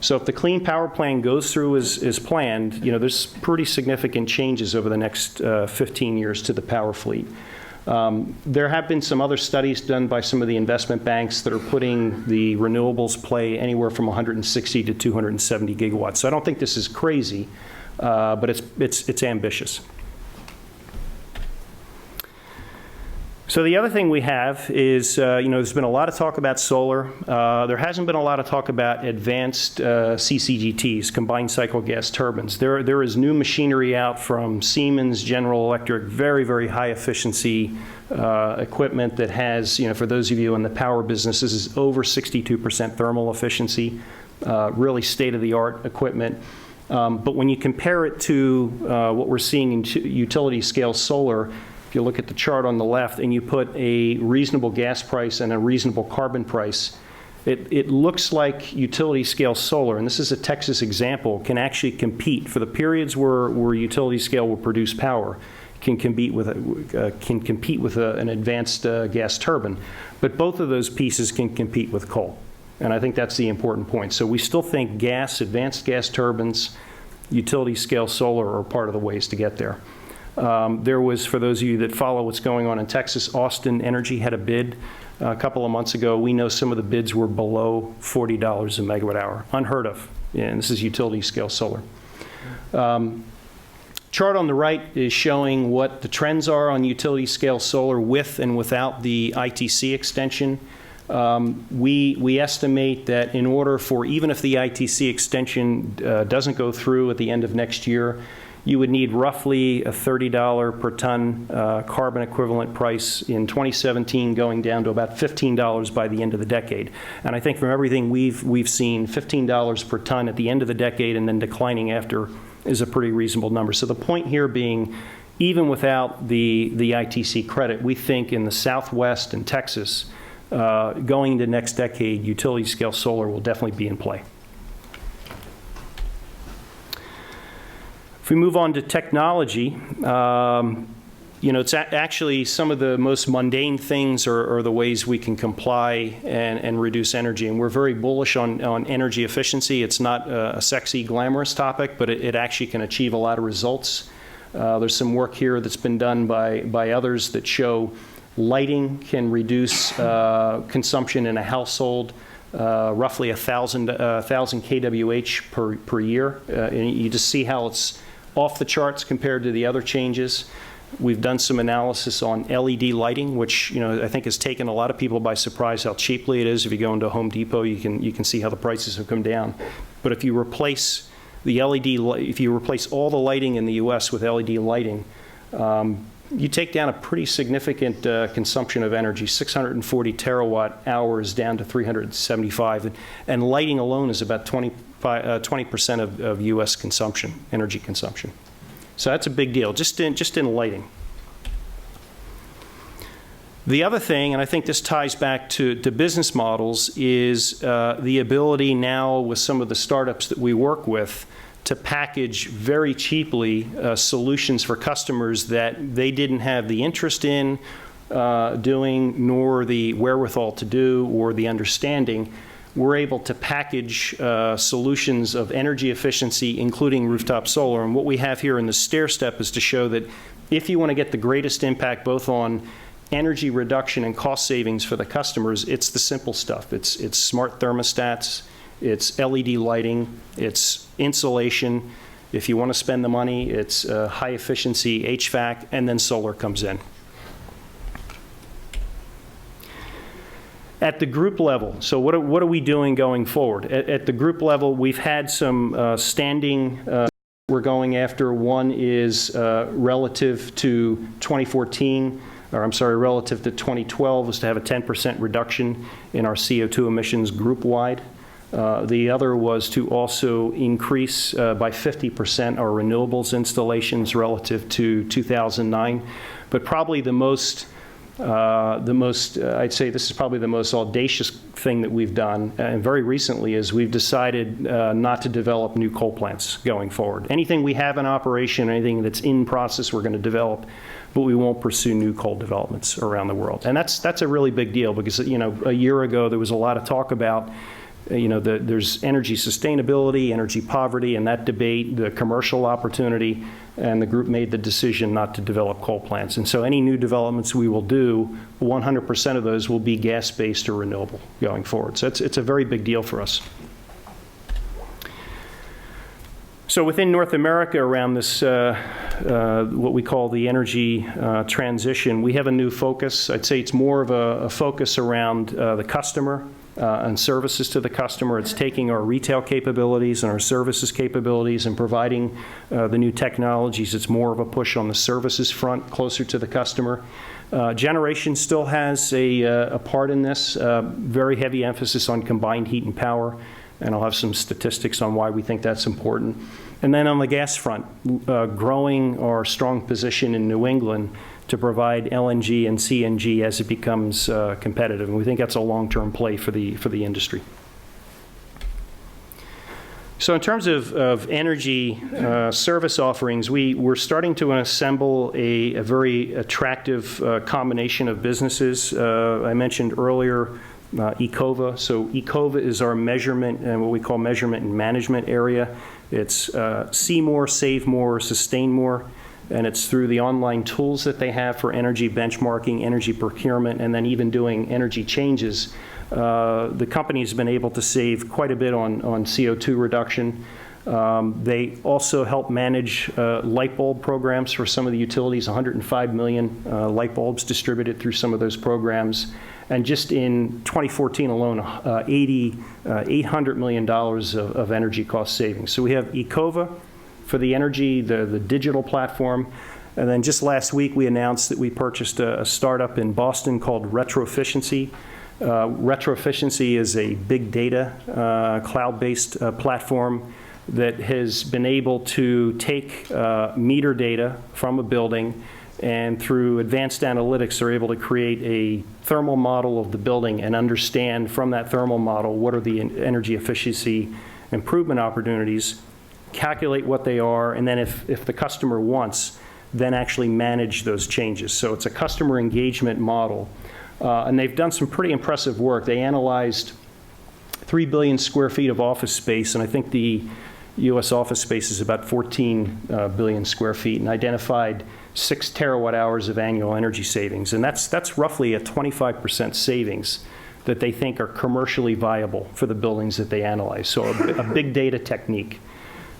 [SPEAKER 3] So if the Clean Power Plan goes through as planned, there's pretty significant changes over the next 15 years to the power fleet. There have been some other studies done by some of the investment banks that are putting the renewables play anywhere from 160 to 270 gigawatts. So I don't think this is crazy, but it's ambitious. So the other thing we have is, there's been a lot of talk about solar. There hasn't been a lot of talk about advanced CCGTs, combined cycle gas turbines. There is new machinery out from Siemens, General Electric, very, very high efficiency equipment that has, for those of you in the power business, this is over 62% thermal efficiency, really state-of-the-art equipment. But when you compare it to what we're seeing in utility-scale solar, if you look at the chart on the left and you put a reasonable gas price and a reasonable carbon price, it looks like utility-scale solar, and this is a Texas example, can actually compete for the periods where utility-scale will produce power, can compete with an advanced gas turbine. But both of those pieces can compete with coal. And I think that's the important point. So we still think gas, advanced gas turbines, utility-scale solar are part of the ways to get there. There was, for those of you that follow what's going on in Texas, Austin Energy had a bid a couple of months ago. We know some of the bids were below $40 a megawatt hour. Unheard of. And this is utility-scale solar. Chart on the right is showing what the trends are on utility-scale solar with and without the ITC extension. We estimate that in order for, even if the ITC extension doesn't go through at the end of next year, you would need roughly a $30 per ton carbon equivalent price in 2017, going down to about $15 by the end of the decade. And I think from everything we've seen, $15 per ton at the end of the decade and then declining after is a pretty reasonable number. So the point here being, even without the ITC credit, we think in the Southwest and Texas, going into next decade, utility-scale solar will definitely be in play. If we move on to technology, it's actually some of the most mundane things are the ways we can comply and reduce energy. And we're very bullish on energy efficiency. It's not a sexy, glamorous topic, but it actually can achieve a lot of results. There's some work here that's been done by others that show lighting can reduce consumption in a household roughly 1,000 kWh per year. And you just see how it's off the charts compared to the other changes. We've done some analysis on LED lighting, which I think has taken a lot of people by surprise how cheaply it is. If you go into Home Depot, you can see how the prices have come down. But if you replace the if you replace all the lighting in the U.S. with LED lighting, you take down a pretty significant consumption of energy, 640 terawatt hours down to 375, and lighting alone is about 20% of U.S. consumption, energy consumption. So that's a big deal, just in lighting. The other thing, and I think this ties back to business models, is the ability now with some of the startups that we work with to package very cheaply solutions for customers that they didn't have the interest in doing, nor the wherewithal to do, or the understanding. We're able to package solutions of energy efficiency, including rooftop solar. And what we have here in the stair step is to show that if you want to get the greatest impact both on energy reduction and cost savings for the customers, it's the simple stuff. It's smart thermostats, it's LED lighting, it's insulation. If you want to spend the money, it's high efficiency HVAC, and then solar comes in. At the group level, so what are we doing going forward? At the group level, we've had some standing we're going after. One is relative to 2014, or I'm sorry, relative to 2012, is to have a 10% reduction in our CO2 emissions group-wide. The other was to also increase by 50% our renewables installations relative to 2009. But probably I'd say this is probably the most audacious thing that we've done, and very recently, is we've decided not to develop new coal plants going forward. Anything we have in operation, anything that's in process, we're going to develop, but we won't pursue new coal developments around the world. And that's a really big deal because, a year ago there was a lot of talk about there's energy sustainability, energy poverty, and that debate, the commercial opportunity, and the group made the decision not to develop coal plants. And so any new developments we will do, 100% of those will be gas-based or renewable going forward. So it's a very big deal for us. So within North America, around this, what we call the energy transition, we have a new focus. I'd say it's more of a focus around the customer and services to the customer. It's taking our retail capabilities and our services capabilities and providing the new technologies. It's more of a push on the services front, closer to the customer. Generation still has a part in this, very heavy emphasis on combined heat and power, and I'll have some statistics on why we think that's important. And then on the gas front, growing our strong position in New England to provide LNG and CNG as it becomes competitive. And we think that's a long-term play for the industry. So in terms of energy service offerings, we're starting to assemble a very attractive combination of businesses. I mentioned earlier Ecova. So Ecova is our measurement and what we call measurement and management area. It's see more, save more, sustain more. And it's through the online tools that they have for energy benchmarking, energy procurement, and then even doing energy changes. The company's been able to save quite a bit on CO2 reduction. They also help manage light bulb programs for some of the utilities, 105 million light bulbs distributed through some of those programs. And just in 2014 alone, $800 million of energy cost savings. So we have Ecova for the energy, the digital platform. And then just last week, we announced that we purchased a startup in Boston called Retroefficiency. Retroefficiency is a big data, cloud-based platform that has been able to take meter data from a building, and through advanced analytics are able to create a thermal model of the building and understand from that thermal model what are the energy efficiency improvement opportunities, calculate what they are, and then if the customer wants, then actually manage those changes. So it's a customer engagement model. And they've done some pretty impressive work. They analyzed 3 billion square feet of office space, and I think the U.S. office space is about 14 billion square feet, and identified 6 terawatt hours of annual energy savings. And that's roughly a 25% savings that they think are commercially viable for the buildings that they analyze. So a big data technique.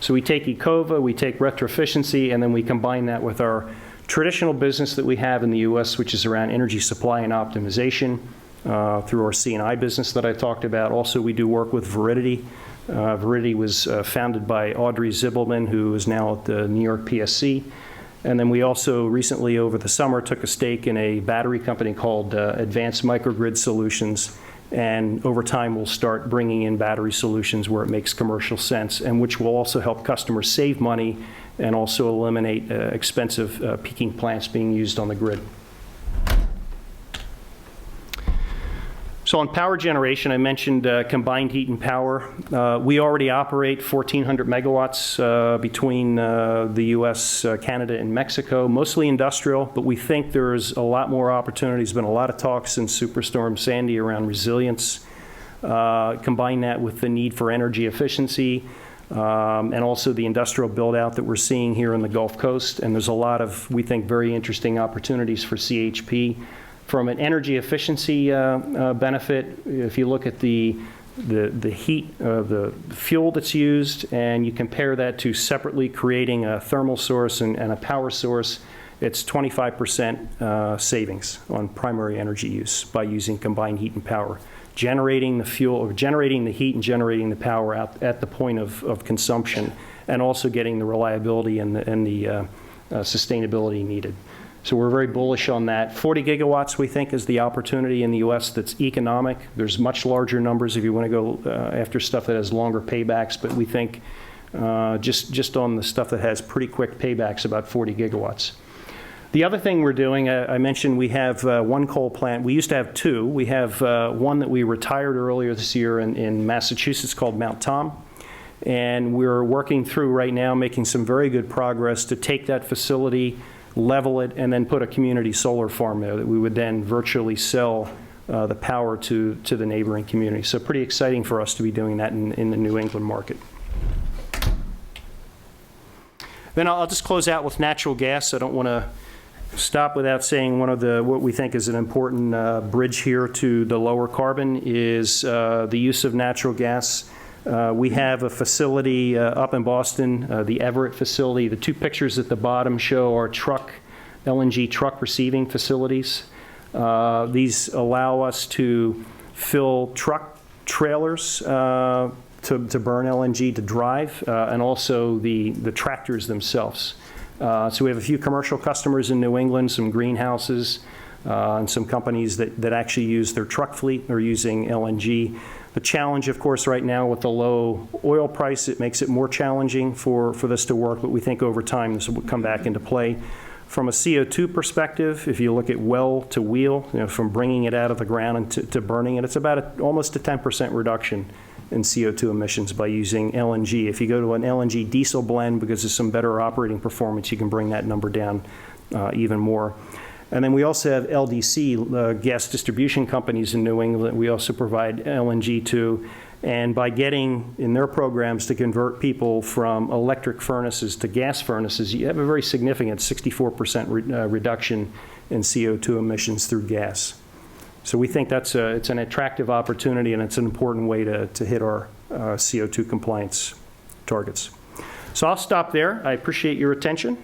[SPEAKER 3] So we take Ecova, we take Retroefficiency, and then we combine that with our traditional business that we have in the U.S., which is around energy supply and optimization through our C&I business that I talked about. Also, we do work with Veridity. Veridity was founded by Audrey Zibelman, who is now at the New York PSC. And then we also recently, over the summer, took a stake in a battery company called Advanced Microgrid Solutions. And over time, we'll start bringing in battery solutions where it makes commercial sense, and which will also help customers save money and also eliminate expensive peaking plants being used on the grid. So on power generation, I mentioned combined heat and power. We already operate 1,400 megawatts between the US, Canada, and Mexico, mostly industrial, but we think there's a lot more opportunities. There's been a lot of talk since Superstorm Sandy around resilience. Combine that with the need for energy efficiency, and also the industrial build-out that we're seeing here in the Gulf Coast. And there's a lot of, we think, very interesting opportunities for CHP. From an energy efficiency benefit, if you look at the heat, the fuel that's used, and you compare that to separately creating a thermal source and a power source, it's 25% savings on primary energy use by using combined heat and power. Generating the fuel, or generating the heat and generating the power at the point of consumption, and also getting the reliability and the sustainability needed. So we're very bullish on that. 40 gigawatts, we think, is the opportunity in the U.S. that's economic. There's much larger numbers if you want to go after stuff that has longer paybacks, but we think just on the stuff that has pretty quick paybacks, about 40 gigawatts. The other thing we're doing, I mentioned we have one coal plant. We used to have two. We have one that we retired earlier this year in Massachusetts called Mount Tom. And we're working through right now, making some very good progress to take that facility, level it, and then put a community solar farm there that we would then virtually sell the power to the neighboring community. So pretty exciting for us to be doing that in the New England market. Then I'll just close out with natural gas. I don't want to stop without saying what we think is an important bridge here to the lower carbon is the use of natural gas. We have a facility up in Boston, the Everett facility. The two pictures at the bottom show our LNG truck receiving facilities. These allow us to fill truck trailers to burn LNG to drive, and also the tractors themselves. So we have a few commercial customers in New England, some greenhouses, and some companies that actually use their truck fleet are using LNG. The challenge, of course, right now with the low oil price, it makes it more challenging for this to work, but we think over time this will come back into play. From a CO2 perspective, if you look at well to wheel, from bringing it out of the ground and to burning it, it's about almost a 10% reduction in CO2 emissions by using LNG. If you go to an LNG diesel blend, because of some better operating performance, you can bring that number down even more. And then we also have LDC, gas distribution companies in New England, we also provide LNG to. And by getting in their programs to convert people from electric furnaces to gas furnaces, you have a very significant 64% reduction in CO2 emissions through gas. So we think it's an attractive opportunity, and it's an important way to hit our CO2 compliance targets. So I'll stop there. I appreciate your attention.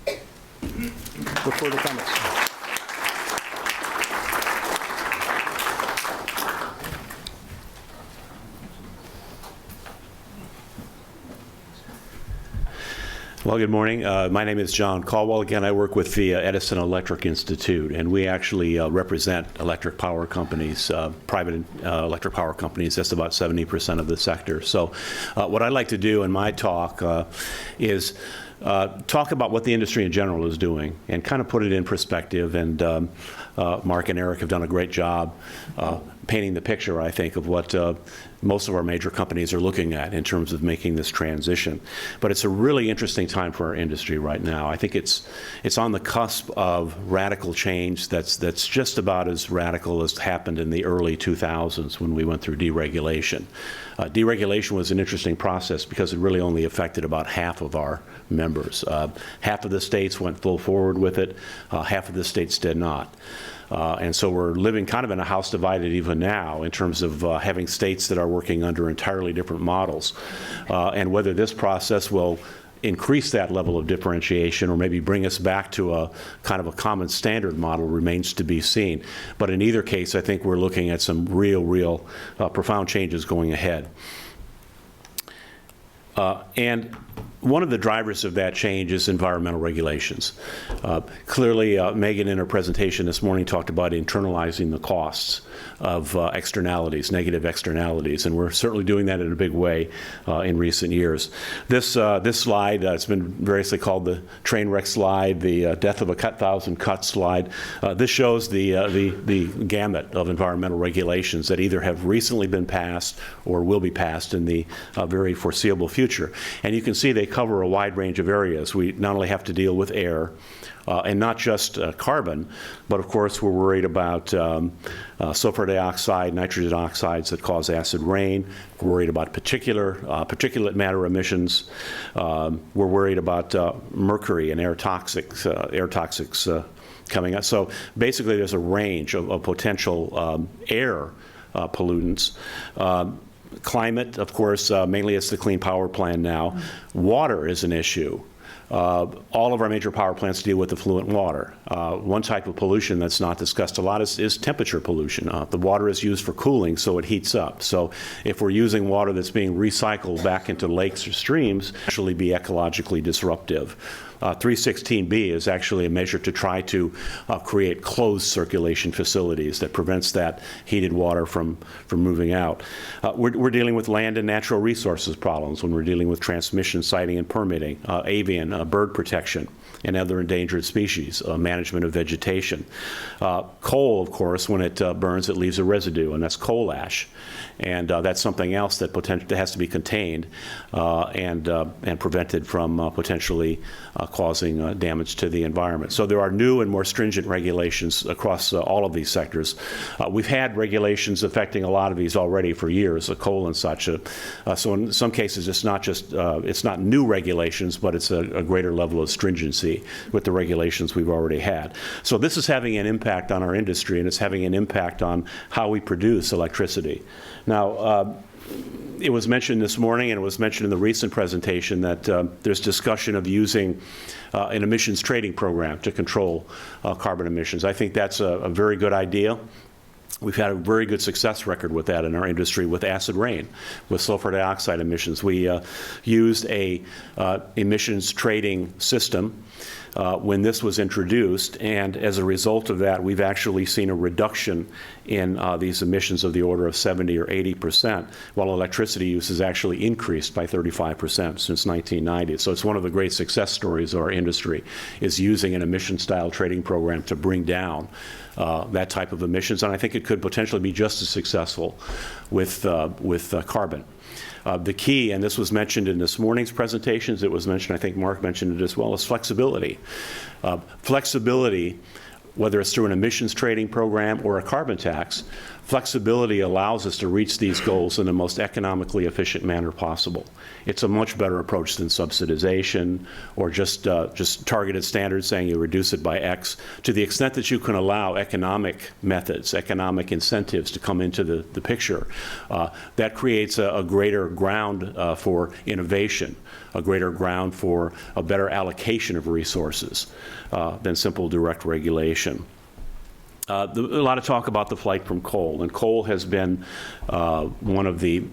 [SPEAKER 3] Look forward to comments.
[SPEAKER 4] Well, good morning. My name is John Caldwell. Again, I work with the Edison Electric Institute, and we actually represent electric power companies, private electric power companies. That's about 70% of the sector. So what I'd like to do in my talk is talk about what the industry in general is doing and kind of put it in perspective. And Mark and Eric have done a great job painting the picture, I think, of what most of our major companies are looking at in terms of making this transition. But it's a really interesting time for our industry right now. I think it's on the cusp of radical change that's just about as radical as happened in the early 2000s when we went through deregulation. Deregulation was an interesting process because it really only affected about half of our members. Half of the states went full forward with it, half of the states did not. And so we're living kind of in a house divided even now in terms of having states that are working under entirely different models. And whether this process will increase that level of differentiation or maybe bring us back to a kind of a common standard model remains to be seen. But in either case, I think we're looking at some real profound changes going ahead. And one of the drivers of that change is environmental regulations. Clearly, Megan in her presentation this morning talked about internalizing the costs of externalities, negative externalities, and we're certainly doing that in a big way in recent years. This slide, it's been variously called the train wreck slide, the death of a thousand cut slide. This shows the gamut of environmental regulations that either have recently been passed or will be passed in the very foreseeable future. And you can see they cover a wide range of areas. We not only have to deal with air, and not just carbon, but of course we're worried about sulfur dioxide, nitrogen oxides that cause acid rain. We're worried about particulate matter emissions. We're worried about mercury and air toxics coming out. So basically there's a range of potential air pollutants. Climate, of course, mainly it's the Clean Power Plan now. Water is an issue. All of our major power plants deal with effluent water. One type of pollution that's not discussed a lot is temperature pollution. The water is used for cooling, so it heats up. So if we're using water that's being recycled back into lakes or streams, it will actually be ecologically disruptive. 316B is actually a measure to try to create closed circulation facilities that prevents that heated water from moving out. We're dealing with land and natural resources problems when we're dealing with transmission, siting, and permitting, avian, bird protection, and other endangered species, management of vegetation. Coal, of course, when it burns, it leaves a residue, and that's coal ash. And that's something else that has to be contained and prevented from potentially causing damage to the environment. So there are new and more stringent regulations across all of these sectors. We've had regulations affecting a lot of these already for years, coal and such. So in some cases, it's not new regulations, but it's a greater level of stringency with the regulations we've already had. So this is having an impact on our industry, and it's having an impact on how we produce electricity. Now, it was mentioned this morning, and it was mentioned in the recent presentation, that there's discussion of using an emissions trading program to control carbon emissions. I think that's a very good idea. We've had a very good success record with that in our industry with acid rain, with sulfur dioxide emissions. We used a emissions trading system when this was introduced, and as a result of that, we've actually seen a reduction in these emissions of the order of 70 or 80%, while electricity use has actually increased by 35% since 1990. So it's one of the great success stories of our industry, is using an emission-style trading program to bring down that type of emissions, and I think it could potentially be just as successful with carbon. The key, and this was mentioned in this morning's presentations, it was mentioned, I think Mark mentioned it as well, is flexibility. Flexibility, whether it's through an emissions trading program or a carbon tax, flexibility allows us to reach these goals in the most economically efficient manner possible. It's a much better approach than subsidization or just targeted standards saying you reduce it by X. To the extent that you can allow economic methods, economic incentives to come into the picture, that creates a greater ground for innovation, a greater ground for a better allocation of resources than simple direct regulation. A lot of talk about the flight from coal, and coal has been one of the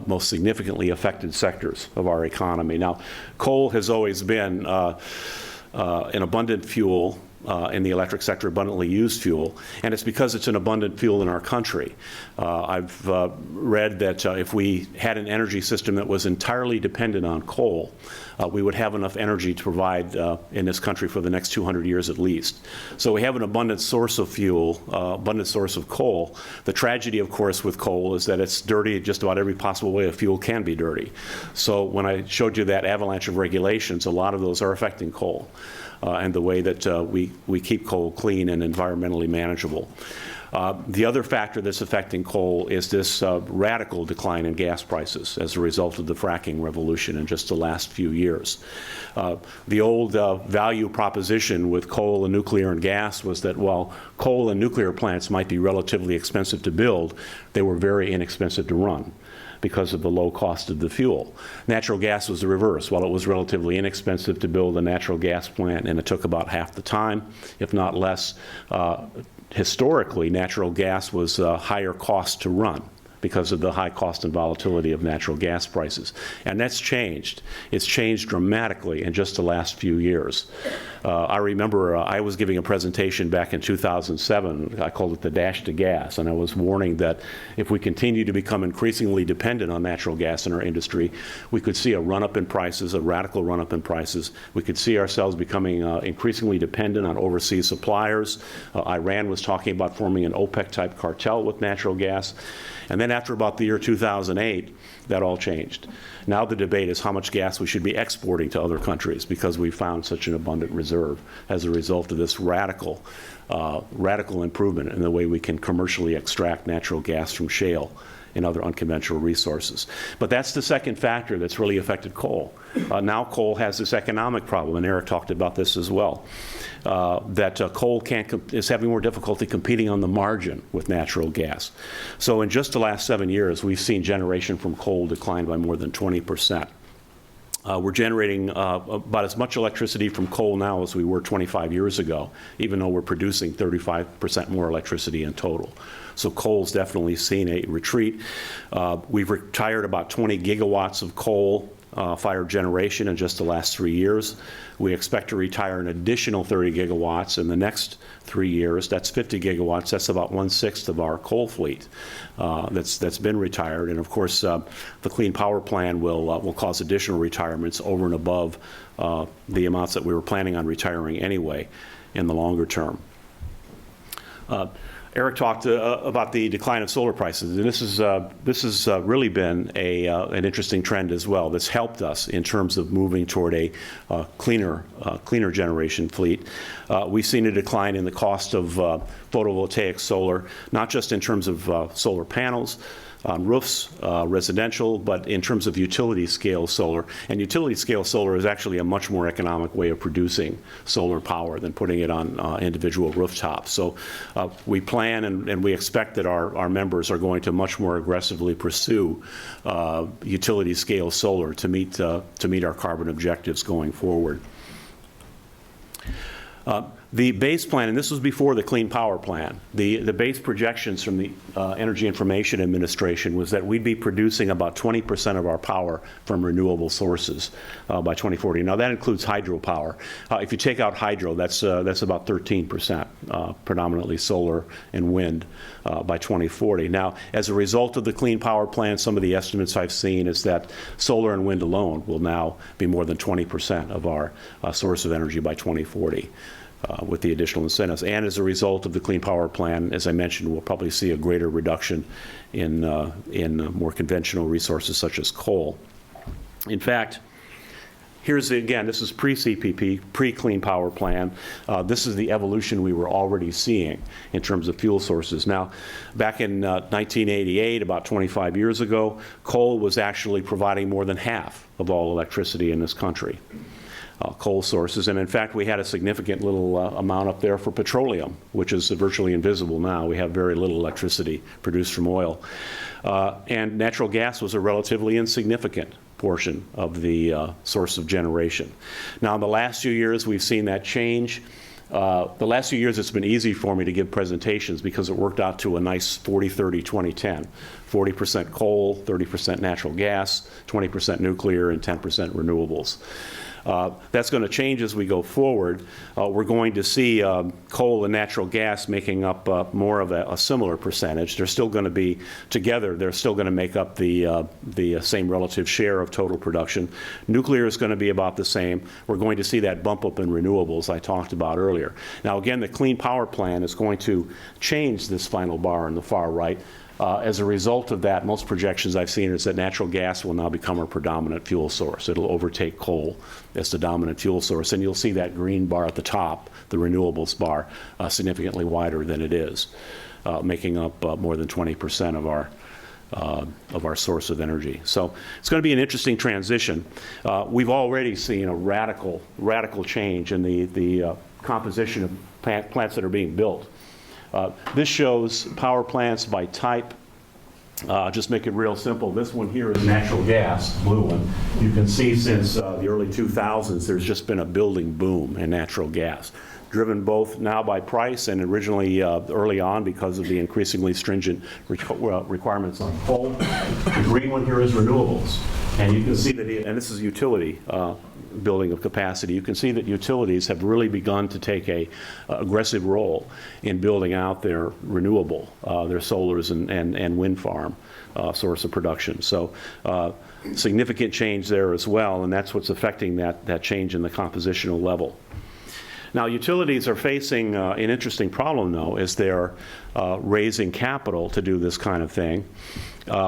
[SPEAKER 4] most significantly affected sectors of our economy. Now, coal has always been an abundant fuel in the electric sector, abundantly used fuel, and it's because it's an abundant fuel in our country. I've read that if we had an energy system that was entirely dependent on coal, we would have enough energy to provide in this country for the next 200 years at least. So we have an abundant source of fuel, abundant source of coal. The tragedy, of course, with coal is that it's dirty in just about every possible way a fuel can be dirty. So when I showed you that avalanche of regulations, a lot of those are affecting coal. And the way that we keep coal clean and environmentally manageable. The other factor that's affecting coal is this radical decline in gas prices as a result of the fracking revolution in just the last few years. The old value proposition with coal and nuclear and gas was that while coal and nuclear plants might be relatively expensive to build, they were very inexpensive to run because of the low cost of the fuel. Natural gas was the reverse. While it was relatively inexpensive to build a natural gas plant and it took about half the time, if not less, historically natural gas was higher cost to run because of the high cost and volatility of natural gas prices. And that's changed. It's changed dramatically in just the last few years. I remember I was giving a presentation back in 2007. I called it the dash to gas, and I was warning that if we continue to become increasingly dependent on natural gas in our industry, we could see a run-up in prices, a radical run-up in prices. We could see ourselves becoming increasingly dependent on overseas suppliers. Iran was talking about forming an OPEC-type cartel with natural gas. And then after about the year 2008, that all changed. Now the debate is how much gas we should be exporting to other countries because we found such an abundant reserve as a result of this radical improvement in the way we can commercially extract natural gas from shale and other unconventional resources. But that's the second factor that's really affected coal. Now coal has this economic problem, and Eric talked about this as well, that coal is having more difficulty competing on the margin with natural gas. So in just the last 7 years, we've seen generation from coal decline by more than 20%. We're generating about as much electricity from coal now as we were 25 years ago, even though we're producing 35% more electricity in total. So coal's definitely seen a retreat. We've retired about 20 gigawatts of coal fired generation in just the last 3 years. We expect to retire an additional 30 gigawatts in the next 3 years. That's 50 gigawatts. That's about 1/6 of our coal fleet that's been retired. And of course, the Clean Power Plan will cause additional retirements over and above the amounts that we were planning on retiring anyway in the longer term. Eric talked about the decline of solar prices, and this has really been an interesting trend as well. That's helped us in terms of moving toward a cleaner generation fleet. We've seen a decline in the cost of photovoltaic solar, not just in terms of solar panels on roofs, residential, but in terms of utility-scale solar. And utility-scale solar is actually a much more economic way of producing solar power than putting it on individual rooftops. So we plan and we expect that our members are going to much more aggressively pursue utility-scale solar to meet our carbon objectives going forward. The base plan, and this was before the Clean Power Plan, the base projections from the Energy Information Administration was that we'd be producing about 20% of our power from renewable sources by 2040. Now, that includes hydropower. If you take out hydro, that's about 13%, predominantly solar and wind by 2040. Now, as a result of the Clean Power Plan, some of the estimates I've seen is that solar and wind alone will now be more than 20% of our source of energy by 2040. With the additional incentives. And as a result of the Clean Power Plan, as I mentioned, we'll probably see a greater reduction in more conventional resources such as coal. In fact, here's, again, this is pre-CPP, pre-Clean Power Plan. This is the evolution we were already seeing in terms of fuel sources. Now, back in 1988, about 25 years ago, coal was actually providing more than half of all electricity in this country. Coal sources, and in fact we had a significant little amount up there for petroleum, which is virtually invisible now. We have very little electricity produced from oil. And natural gas was a relatively insignificant portion of the source of generation. Now in the last few years we've seen that change. The last few years it's been easy for me to give presentations because it worked out to a nice 40-30-20-10. 40% coal, 30% natural gas, 20% nuclear, and 10% renewables. That's going to change as we go forward. We're going to see coal and natural gas making up more of a similar percentage. They're still going to be together. They're still going to make up the same relative share of total production. Nuclear is going to be about the same. We're going to see that bump up in renewables I talked about earlier. Now again, the Clean Power Plan is going to change this final bar on the far right. As a result of that, most projections I've seen is that natural gas will now become our predominant fuel source. It'll overtake coal as the dominant fuel source. And you'll see that green bar at the top, the renewables bar, significantly wider than it is, making up more than 20% of our source of energy. So it's going to be an interesting transition. We've already seen a radical change in the composition of plants that are being built. This shows power plants by type. Just make it real simple. This one here is natural gas, blue one. You can see since the early 2000s, there's just been a building boom in natural gas, driven both now by price and originally early on because of the increasingly stringent requirements on coal. The green one here is renewables. And you can see that, and this is utility building of capacity. You can see that utilities have really begun to take a aggressive role in building out their renewable, their solars and wind farm source of production. So significant change there as well, and that's what's affecting that change in the compositional level. Now, utilities are facing an interesting problem, though, as they're raising capital to do this kind of thing.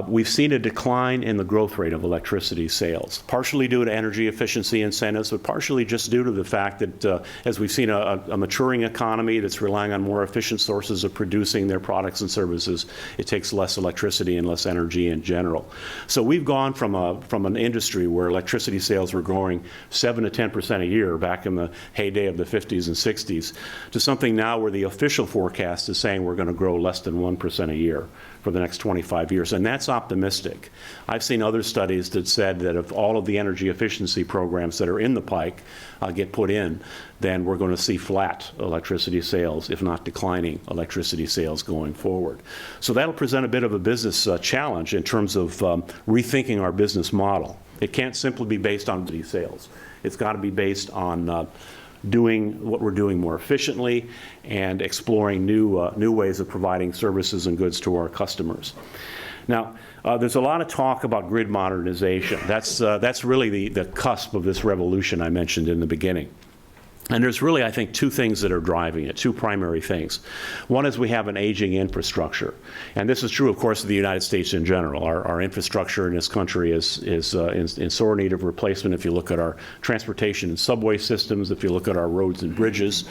[SPEAKER 4] We've seen a decline in the growth rate of electricity sales, partially due to energy efficiency incentives, but partially just due to the fact that as we've seen a maturing economy that's relying on more efficient sources of producing their products and services, it takes less electricity and less energy in general. So we've gone from an industry where electricity sales were growing 7 to 10% a year back in the heyday of the 50s and 60s to something now where the official forecast is saying we're going to grow less than 1% a year for the next 25 years, and that's optimistic. I've seen other studies that said that if all of the energy efficiency programs that are in the pike get put in, then we're going to see flat electricity sales, if not declining electricity sales going forward. So that'll present a bit of a business challenge in terms of rethinking our business model. It can't simply be based on these sales. It's got to be based on doing what we're doing more efficiently and exploring new ways of providing services and goods to our customers. Now, there's a lot of talk about grid modernization. That's really the cusp of this revolution I mentioned in the beginning. And there's really, I think, two things that are driving it, two primary things. One is we have an aging infrastructure. And this is true, of course, of the United States in general. Our infrastructure in this country is in sore need of replacement. If you look at our transportation and subway systems, if you look at our roads and bridges,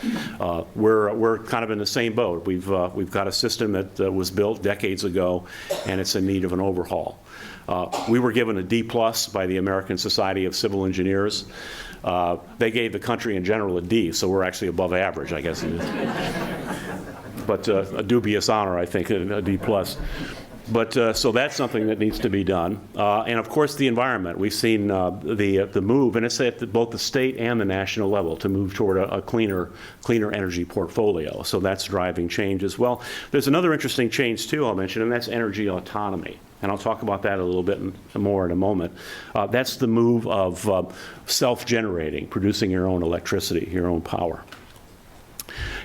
[SPEAKER 4] we're kind of in the same boat. We've got a system that was built decades ago, and it's in need of an overhaul. We were given a D+ by the American Society of Civil Engineers. They gave the country in general a D, so we're actually above average, I guess. But a dubious honor, I think, a D+. But so that's something that needs to be done. And of course, the environment. We've seen the move, and it's at both the state and the national level, to move toward a cleaner energy portfolio. So that's driving change as well. There's another interesting change too I'll mention, and that's energy autonomy. And I'll talk about that a little bit more in a moment. That's the move of self-generating, producing your own electricity, your own power.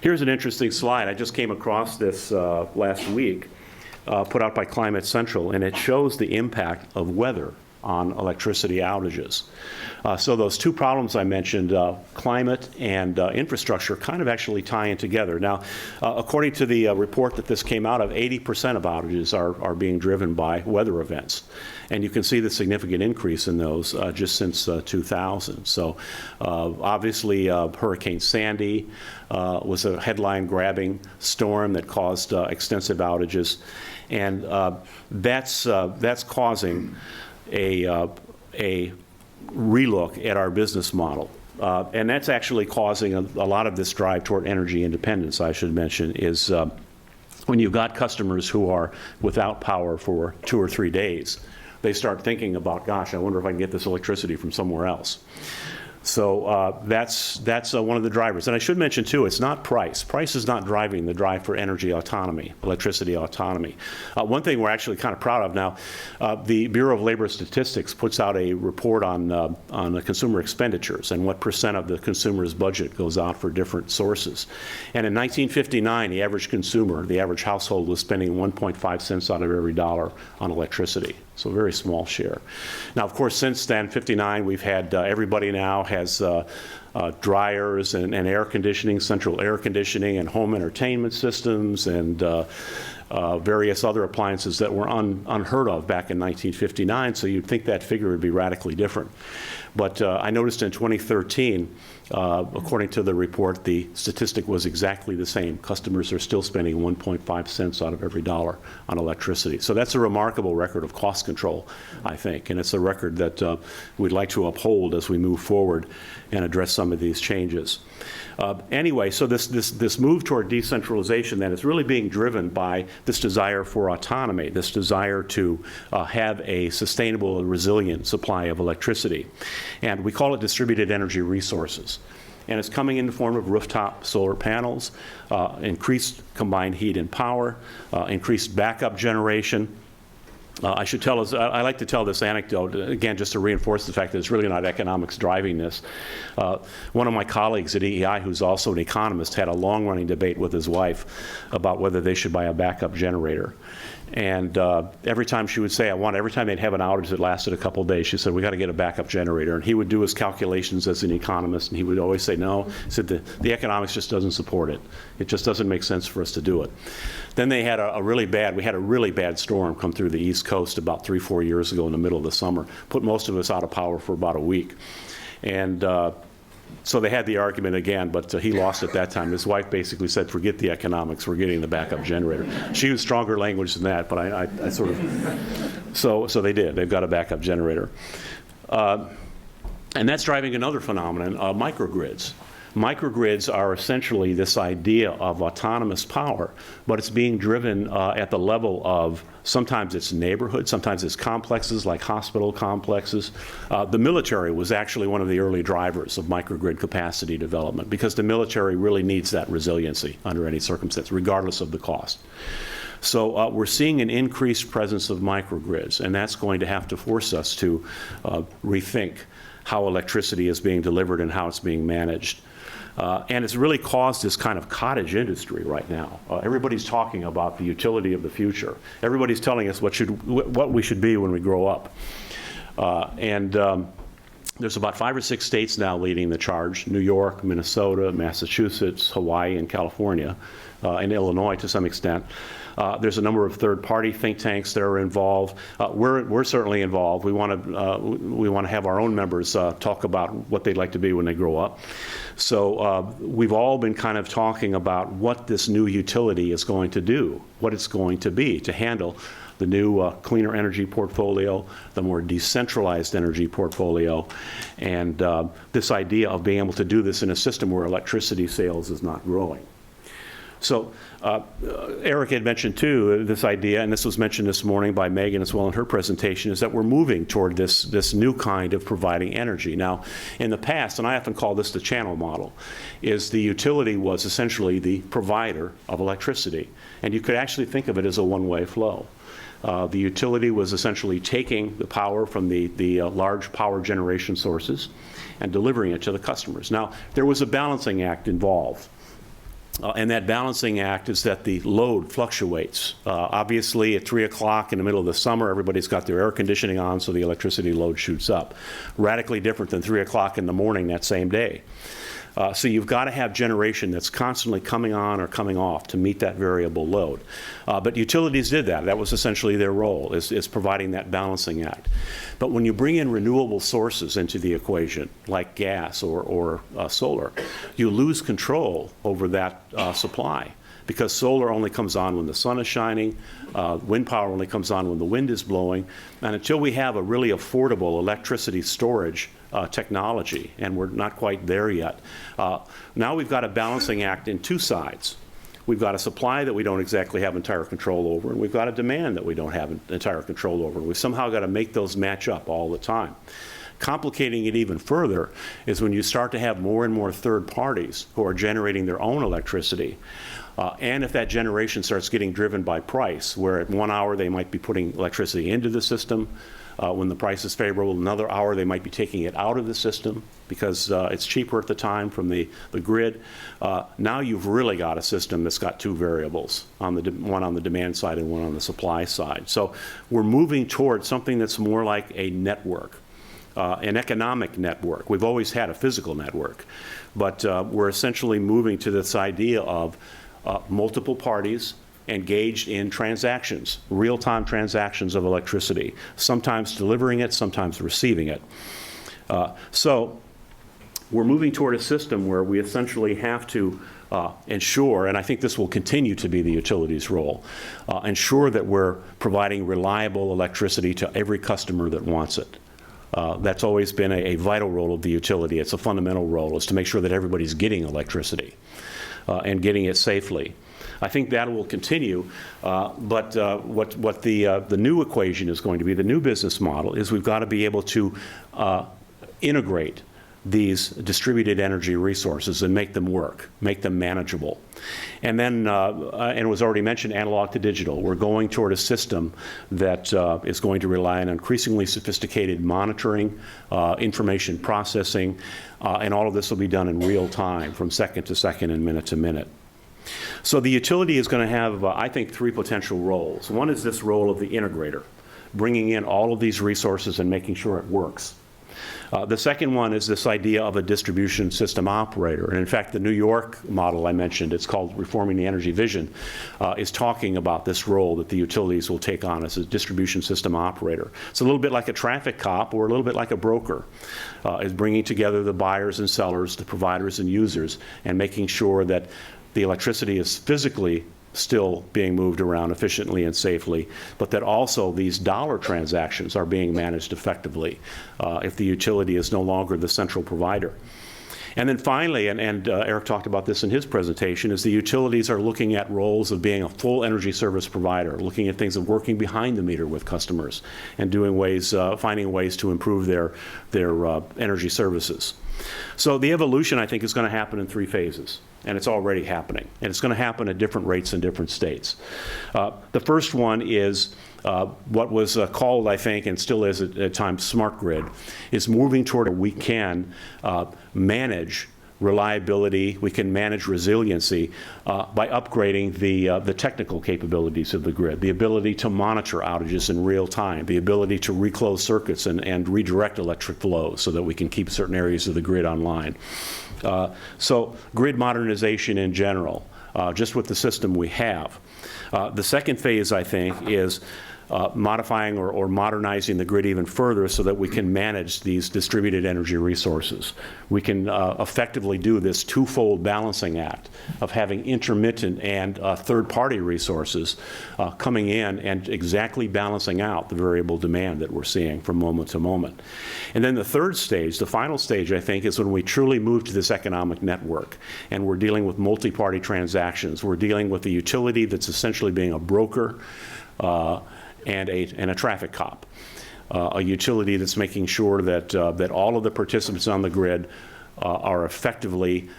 [SPEAKER 4] Here's an interesting slide. I just came across this last week, put out by Climate Central, and it shows the impact of weather on electricity outages. So those two problems I mentioned, climate and infrastructure, kind of actually tie in together. Now, according to the report that this came out of, 80% of outages are being driven by weather events. And you can see the significant increase in those just since 2000. So obviously, Hurricane Sandy was a headline-grabbing storm that caused extensive outages. And that's causing a relook at our business model. And that's actually causing a lot of this drive toward energy independence, I should mention, is when you've got customers who are without power for 2 or 3 days, they start thinking about, gosh, I wonder if I can get this electricity from somewhere else. So that's one of the drivers. And I should mention, too, it's not price. Price is not driving the drive for energy autonomy, electricity autonomy. One thing we're actually kind of proud of now, the Bureau of Labor Statistics puts out a report on the consumer expenditures and what % of the consumer's budget goes out for different sources. And in 1959, the average consumer, the average household, was spending 1.5 cents out of every dollar on electricity. So a very small share. Now, of course, since then, 59, we've had everybody now has dryers and air conditioning, central air conditioning, and home entertainment systems, and various other appliances that were unheard of back in 1959. So you'd think that figure would be radically different. But I noticed in 2013, according to the report, the statistic was exactly the same. Customers are still spending 1.5 cents out of every dollar on electricity. So that's a remarkable record of cost control, I think, and it's a record that we'd like to uphold as we move forward and address some of these changes. Anyway, so this move toward decentralization then is really being driven by this desire for autonomy, this desire to have a sustainable and resilient supply of electricity. And we call it distributed energy resources. And it's coming in the form of rooftop solar panels, increased combined heat and power, increased backup generation. I like to tell this anecdote, again, just to reinforce the fact that it's really not economics driving this. One of my colleagues at EEI, who's also an economist, had a long-running debate with his wife about whether they should buy a backup generator. And every time she would say, every time they'd have an outage that lasted a couple of days, she said, we got to get a backup generator. And he would do his calculations as an economist, and he would always say, no. He said, the economics just doesn't support it. It just doesn't make sense for us to do it. Then they had we had a really bad storm come through the East Coast about 3-4 years ago in the middle of the summer, put most of us out of power for about a week. And so they had the argument again, but he lost at that time. His wife basically said, forget the economics, we're getting the backup generator. She used stronger language than that, but I sort of, so they did. They've got a backup generator. And that's driving another phenomenon, microgrids. Microgrids are essentially this idea of autonomous power, but it's being driven at the level of sometimes it's neighborhoods, sometimes it's complexes like hospital complexes. The military was actually one of the early drivers of microgrid capacity development because the military really needs that resiliency under any circumstance, regardless of the cost. So we're seeing an increased presence of microgrids, and that's going to have to force us to rethink how electricity is being delivered and how it's being managed. And it's really caused this kind of cottage industry right now. Everybody's talking about the utility of the future. Everybody's telling us what we should be when we grow up. There's about 5 or 6 states now leading the charge: New York, Minnesota, Massachusetts, Hawaii, and California, and Illinois to some extent. There's a number of third-party think tanks that are involved. We're certainly involved. We want to have our own members talk about what they'd like to be when they grow up. So we've all been kind of talking about what this new utility is going to do, what it's going to be to handle the new cleaner energy portfolio, the more decentralized energy portfolio, and this idea of being able to do this in a system where electricity sales is not growing. So Eric had mentioned, too, this idea, and this was mentioned this morning by Megan as well in her presentation, is that we're moving toward this new kind of providing energy. Now, in the past, and I often call this the channel model, is the utility was essentially the provider of electricity. And you could actually think of it as a one-way flow. The utility was essentially taking the power from the large power generation sources and delivering it to the customers. Now, there was a balancing act involved. And that balancing act is that the load fluctuates. Obviously, at 3 o'clock in the middle of the summer, everybody's got their air conditioning on, so the electricity load shoots up. Radically different than 3 o'clock in the morning that same day. So you've got to have generation that's constantly coming on or coming off to meet that variable load. But utilities did that. That was essentially their role, is providing that balancing act. But when you bring in renewable sources into the equation, like gas or solar, you lose control over that supply. Because solar only comes on when the sun is shining, wind power only comes on when the wind is blowing, and until we have a really affordable electricity storage technology, and we're not quite there yet, now we've got a balancing act in two sides. We've got a supply that we don't exactly have entire control over, and we've got a demand that we don't have entire control over. We've somehow got to make those match up all the time. Complicating it even further is when you start to have more and more third parties who are generating their own electricity. And if that generation starts getting driven by price, where at 1 hour they might be putting electricity into the system, when the price is favorable, another hour they might be taking it out of the system because it's cheaper at the time from the grid. Now you've really got a system that's got two variables, one on the demand side and one on the supply side. So we're moving towards something that's more like a network. An economic network. We've always had a physical network, but we're essentially moving to this idea of multiple parties engaged in transactions, real-time transactions of electricity, sometimes delivering it, sometimes receiving it. So we're moving toward a system where we essentially have to ensure, and I think this will continue to be the utilities' role, ensure that we're providing reliable electricity to every customer that wants it. That's always been a vital role of the utility. It's a fundamental role, is to make sure that everybody's getting electricity and getting it safely. I think that will continue, but what the new equation is going to be, the new business model, is we've got to be able to integrate these distributed energy resources and make them work, make them manageable. And then, and it was already mentioned, analog to digital. We're going toward a system that is going to rely on increasingly sophisticated monitoring, information processing, and all of this will be done in real time, from second to second and minute to minute. So the utility is going to have, I think, three potential roles. One is this role of the integrator, bringing in all of these resources and making sure it works. The second one is this idea of a distribution system operator. And in fact, the New York model I mentioned, it's called Reforming the Energy Vision, is talking about this role that the utilities will take on as a distribution system operator. It's a little bit like a traffic cop or a little bit like a broker, is bringing together the buyers and sellers, the providers and users, and making sure that the electricity is physically still being moved around efficiently and safely, but that also these dollar transactions are being managed effectively if the utility is no longer the central provider. And then finally, and Eric talked about this in his presentation, is the utilities are looking at roles of being a full energy service provider, looking at things of working behind the meter with customers and doing ways, finding ways to improve their energy services. So the evolution, I think, is going to happen in three phases. And it's already happening. And it's going to happen at different rates in different states. The first one is what was called, I think, and still is at times, smart grid, is moving toward we can manage reliability, we can manage resiliency by upgrading the technical capabilities of the grid, the ability to monitor outages in real time, the ability to reclose circuits and redirect electric flow so that we can keep certain areas of the grid online. So grid modernization in general, just with the system we have. The second phase, I think, is modifying or modernizing the grid even further so that we can manage these distributed energy resources. We can effectively do this twofold balancing act of having intermittent and third-party resources coming in and exactly balancing out the variable demand that we're seeing from moment to moment. And then the third stage, the final stage, I think, is when we truly move to this economic network and we're dealing with multi-party transactions. We're dealing with a utility that's essentially being a broker and a traffic cop, a utility that's making sure that that all of the participants on the grid are effectively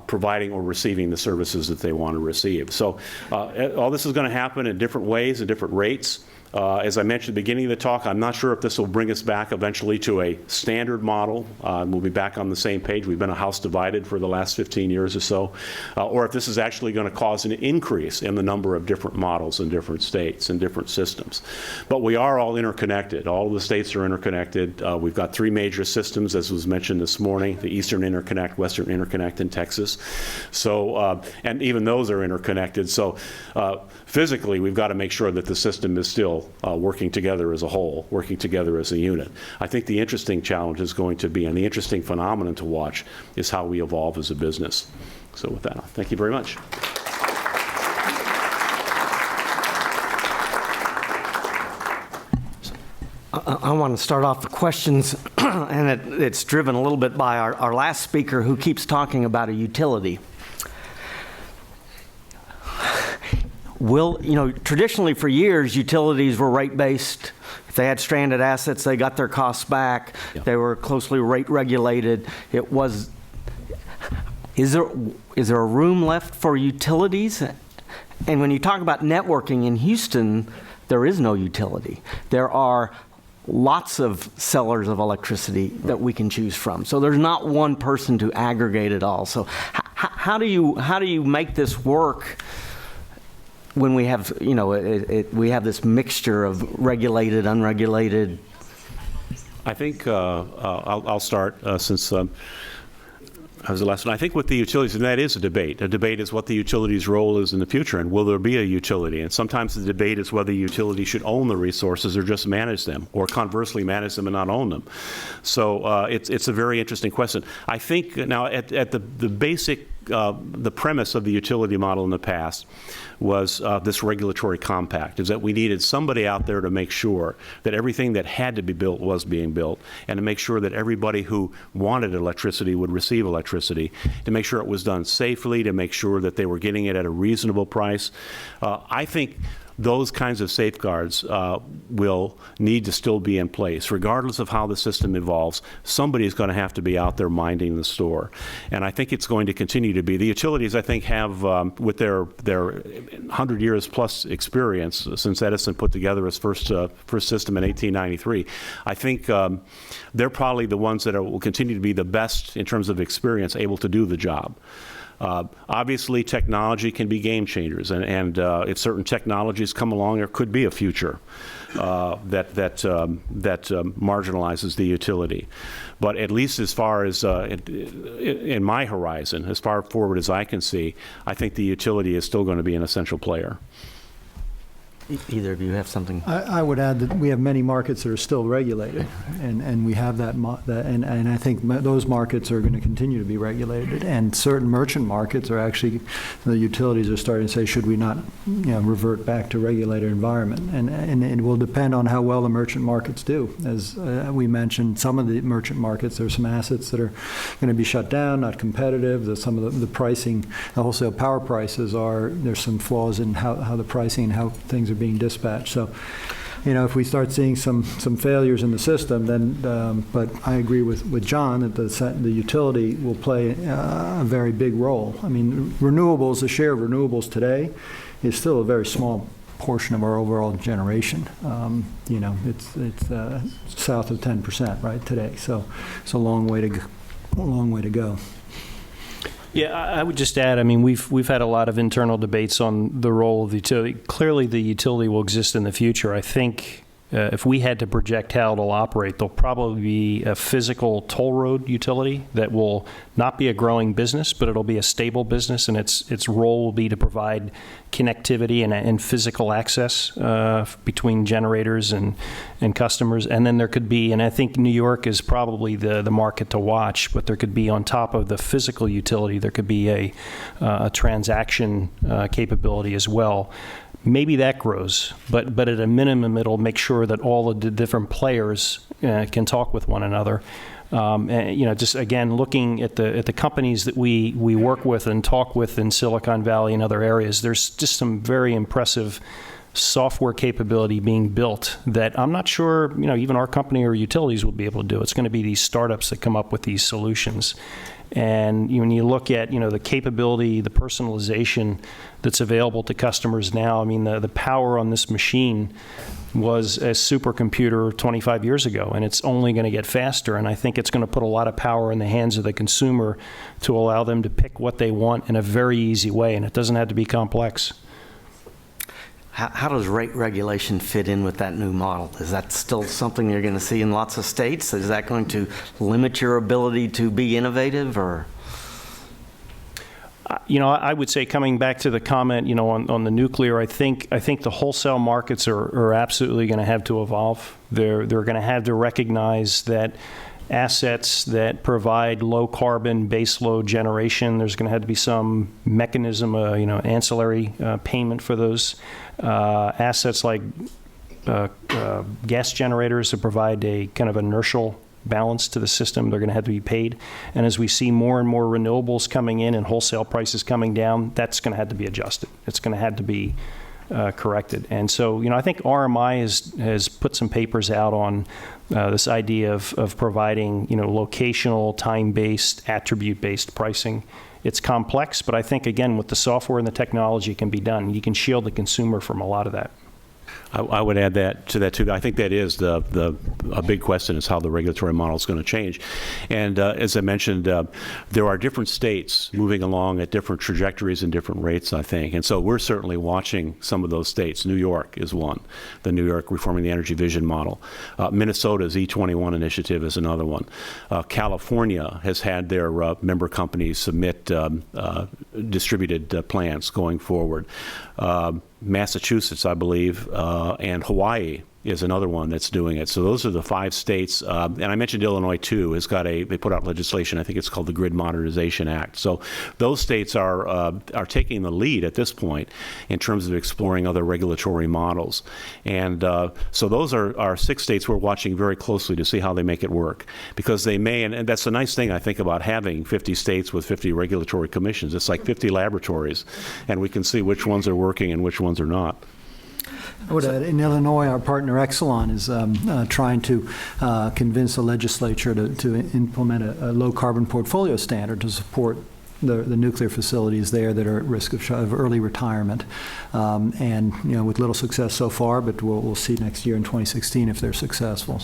[SPEAKER 4] providing or receiving the services that they want to receive. So all this is going to happen in different ways and different rates. As I mentioned at the beginning of the talk, I'm not sure if this will bring us back eventually to a standard model. We'll be back on the same page. We've been a house divided for the last 15 years or so. Or if this is actually going to cause an increase in the number of different models in different states and different systems. But we are all interconnected. All of the states are interconnected. We've got 3 major systems, as was mentioned this morning, the Eastern Interconnect, Western Interconnect in Texas. So, and even those are interconnected. So physically, we've got to make sure that the system is still working together as a whole, working together as a unit. I think the interesting challenge is going to be, and the interesting phenomenon to watch, is how we evolve as a business. So with that, thank you very much.
[SPEAKER 1] I want to start off the questions, and it's driven a little bit by our last speaker who keeps talking about a utility. Traditionally for years, utilities were rate-based. If they had stranded assets, they got their costs back. Yeah. They were closely rate regulated. Is there a room left for utilities? And when you talk about networking in Houston, there is no utility. There are lots of sellers of electricity that we can choose from. So there's not one person to aggregate it all. So how do you make this work when we have, we have this mixture of regulated, unregulated?
[SPEAKER 4] I think I'll start since I was the last one. I think with the utilities, and that is a debate. A debate is what the utility's role is in the future, and will there be a utility? And sometimes the debate is whether the utility should own the resources or just manage them, or conversely manage them and not own them. So it's a very interesting question. I think now at the basic, the premise of the utility model in the past was this regulatory compact, is that we needed somebody out there to make sure that everything that had to be built was being built, and to make sure that everybody who wanted electricity would receive electricity, to make sure it was done safely, to make sure that they were getting it at a reasonable price. I think those kinds of safeguards will need to still be in place. Regardless of how the system evolves, somebody is going to have to be out there minding the store. And I think it's going to continue to be. The utilities, I think, have, with their 100 years plus experience since Edison put together his first system in 1893, I think they're probably the ones that will continue to be the best in terms of experience able to do the job. Obviously, technology can be game changers, and if certain technologies come along, there could be a future that marginalizes the utility. But at least as far as in my horizon, as far forward as I can see, I think the utility is still going to be an essential player.
[SPEAKER 1] Either of you have something?
[SPEAKER 2] I would add that we have many markets that are still regulated, and we have that and I think those markets are going to continue to be regulated. And certain merchant markets are actually, the utilities are starting to say, should we not, revert back to regulated environment? And it will depend on how well the merchant markets do. As we mentioned, some of the merchant markets, there's some assets that are going to be shut down, not competitive. Some of the pricing, the wholesale power prices there's some flaws in how the pricing and how things are being dispatched. So, if we start seeing some failures in the system, then, but I agree with John that the utility will play a very big role. I mean, renewables, the share of renewables today is still a very small portion of our overall generation. It's south of 10%, right, today. So it's a long way to go.
[SPEAKER 3] Yeah, I would just add, I mean, we've had a lot of internal debates on the role of the utility. Clearly, the utility will exist in the future. I think if we had to project how it'll operate, there'll probably be a physical toll road utility that will not be a growing business, but it'll be a stable business, and its role will be to provide connectivity and physical access between generators and customers. And then there could be, and I think New York is probably the market to watch, but there could be on top of the physical utility, there could be a transaction capability as well. Maybe that grows, but at a minimum, it'll make sure that all of the different players can talk with one another. And, just again, looking at the companies that we work with and talk with in Silicon Valley and other areas, there's just some very impressive software capability being built that I'm not sure, even our company or utilities will be able to do. It's going to be these startups that come up with these solutions. And when you look at, the capability, the personalization that's available to customers now, the power on this machine was a supercomputer 25 years ago, and it's only going to get faster. And I think it's going to put a lot of power in the hands of the consumer to allow them to pick what they want in a very easy way, and it doesn't have to be complex.
[SPEAKER 1] How does rate regulation fit in with that new model? Is that still something you're going to see in lots of states? Is that going to limit your ability to be innovative, or?
[SPEAKER 3] I would say, coming back to the comment, on the nuclear, I think the wholesale markets are absolutely going to have to evolve. They're going to have to recognize that assets that provide low carbon base load generation, there's going to have to be some mechanism, ancillary payment for those assets, like gas generators that provide a kind of inertial balance to the system. They're going to have to be paid. And as we see more and more renewables coming in and wholesale prices coming down, that's going to have to be adjusted. It's going to have to be corrected. And so, I think RMI has put some papers out on this idea of providing, locational, time-based, attribute-based pricing. It's complex, but I think, again, with the software and the technology, it can be done. You can shield the consumer from a lot of that.
[SPEAKER 4] I would add that to that too. I think that is a big question, is how the regulatory model is going to change. And as I mentioned, there are different states moving along at different trajectories and different rates, I think. And so we're certainly watching some of those states. New York is one, the New York Reforming the Energy Vision model. Minnesota's E21 initiative is another one. California has had their member companies submit distributed plans going forward. Massachusetts, I believe, and Hawaii is another one that's doing it. So those are the 5 states. And I mentioned Illinois, too, they put out legislation, I think it's called the Grid Modernization Act. So those states are taking the lead at this point in terms of exploring other regulatory models. And so those are 6 states we're watching very closely to see how they make it work. Because they may, and that's the nice thing, I think, about having 50 states with 50 regulatory commissions. It's like 50 laboratories, and we can see which ones are working and which ones are not.
[SPEAKER 2] I would add, in Illinois, our partner Exelon is trying to convince the legislature to implement a low-carbon portfolio standard to support the nuclear facilities there that are at risk of early retirement. And, with little success so far, but we'll see next year in 2016 if they're successful.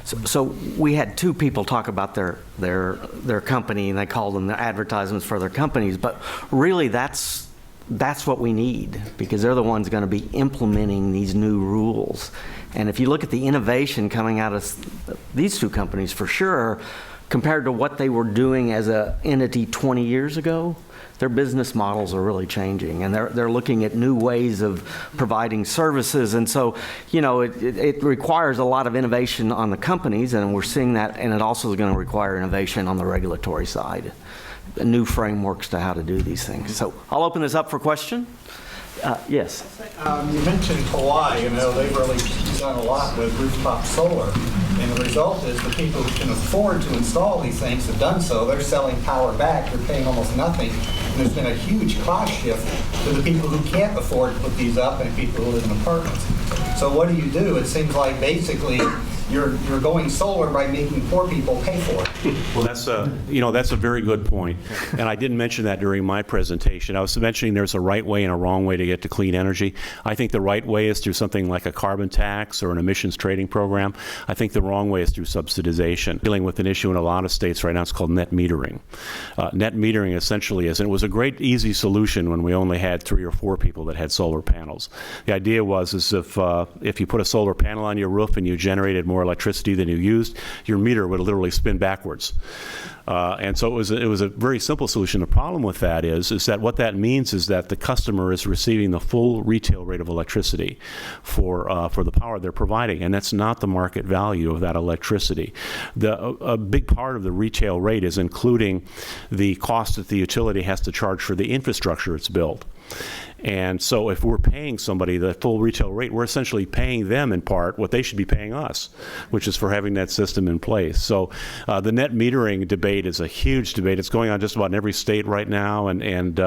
[SPEAKER 1] So we had 2 people talk about their company, and they called them the advertisements for their companies, but really that's what we need, because they're the ones going to be implementing these new rules. And if you look at the innovation coming out of these 2 companies, for sure, compared to what they were doing as an entity 20 years ago, their business models are really changing, and they're looking at new ways of providing services. And so, it requires a lot of innovation on the companies, and we're seeing that, and it also is going to require innovation on the regulatory side. New frameworks to how to do these things. So I'll open this up for question. Yes.
[SPEAKER 5] You mentioned Hawaii. They've really done a lot with rooftop solar. And the result is the people who can afford to install these things have done so. They're selling power back. They're paying almost nothing. And there's been a huge cost shift to the people who can't afford to put these up and people who live in apartments. So what do? It seems like basically you're going solar by making poor people pay for it.
[SPEAKER 4] Well, that's a very good point, and I didn't mention that during my presentation. I was mentioning there's a right way and a wrong way to get to clean energy. I think the right way is through something like a carbon tax or an emissions trading program. I think the wrong way is through subsidization. Dealing with an issue in a lot of states right now, it's called net metering. Net metering essentially is, and it was a great, easy solution when we only had 3 or 4 people that had solar panels. The idea was if you put a solar panel on your roof and you generated more electricity than you used, your meter would literally spin backwards. And so it was a very simple solution. The problem with that is that what that means is that the customer is receiving the full retail rate of electricity for the power they're providing, and that's not the market value of that electricity. A big part of the retail rate is including the cost that the utility has to charge for the infrastructure it's built. And so if we're paying somebody the full retail rate, we're essentially paying them in part what they should be paying us, which is for having that system in place. So the net metering debate is a huge debate. It's going on just about in every state right now, and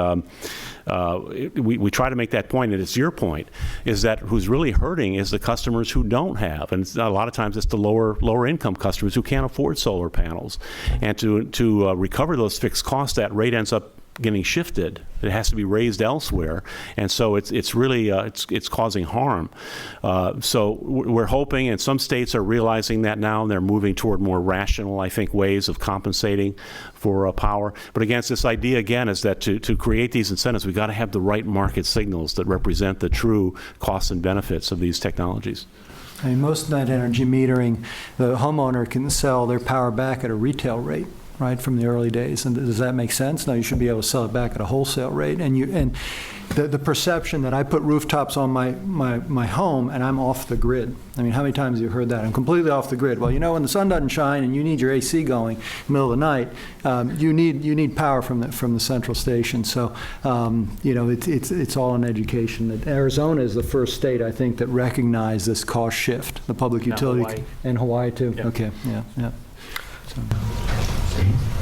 [SPEAKER 4] we try to make that point, and it's your point, is that who's really hurting is the customers who don't have, and a lot of times it's the lower income customers who can't afford solar panels. And to recover those fixed costs, that rate ends up getting shifted. It has to be raised elsewhere, and so it's really it's causing harm. So we're hoping, and some states are realizing that now, and they're moving toward more rational, I think, ways of compensating for power. But again, it's this idea again is that to create these incentives, we've got to have the right market signals that represent the true costs and benefits of these technologies.
[SPEAKER 2] I mean, most net energy metering, the homeowner can sell their power back at a retail rate, right, from the early days. And does that make sense? No, you should be able to sell it back at a wholesale rate. And the perception that I put rooftops on my home and I'm off the grid. I mean, how many times have you heard that? I'm completely off the grid. Well, you know, when the sun doesn't shine and you need your AC going in the middle of the night, you need power from the central station. So, you know, it's all an education. That Arizona is the first state, I think, that recognized this cost shift. The public utility.
[SPEAKER 3] Hawaii.
[SPEAKER 2] And Hawaii too.
[SPEAKER 3] Yeah.
[SPEAKER 2] Okay. Yeah. So.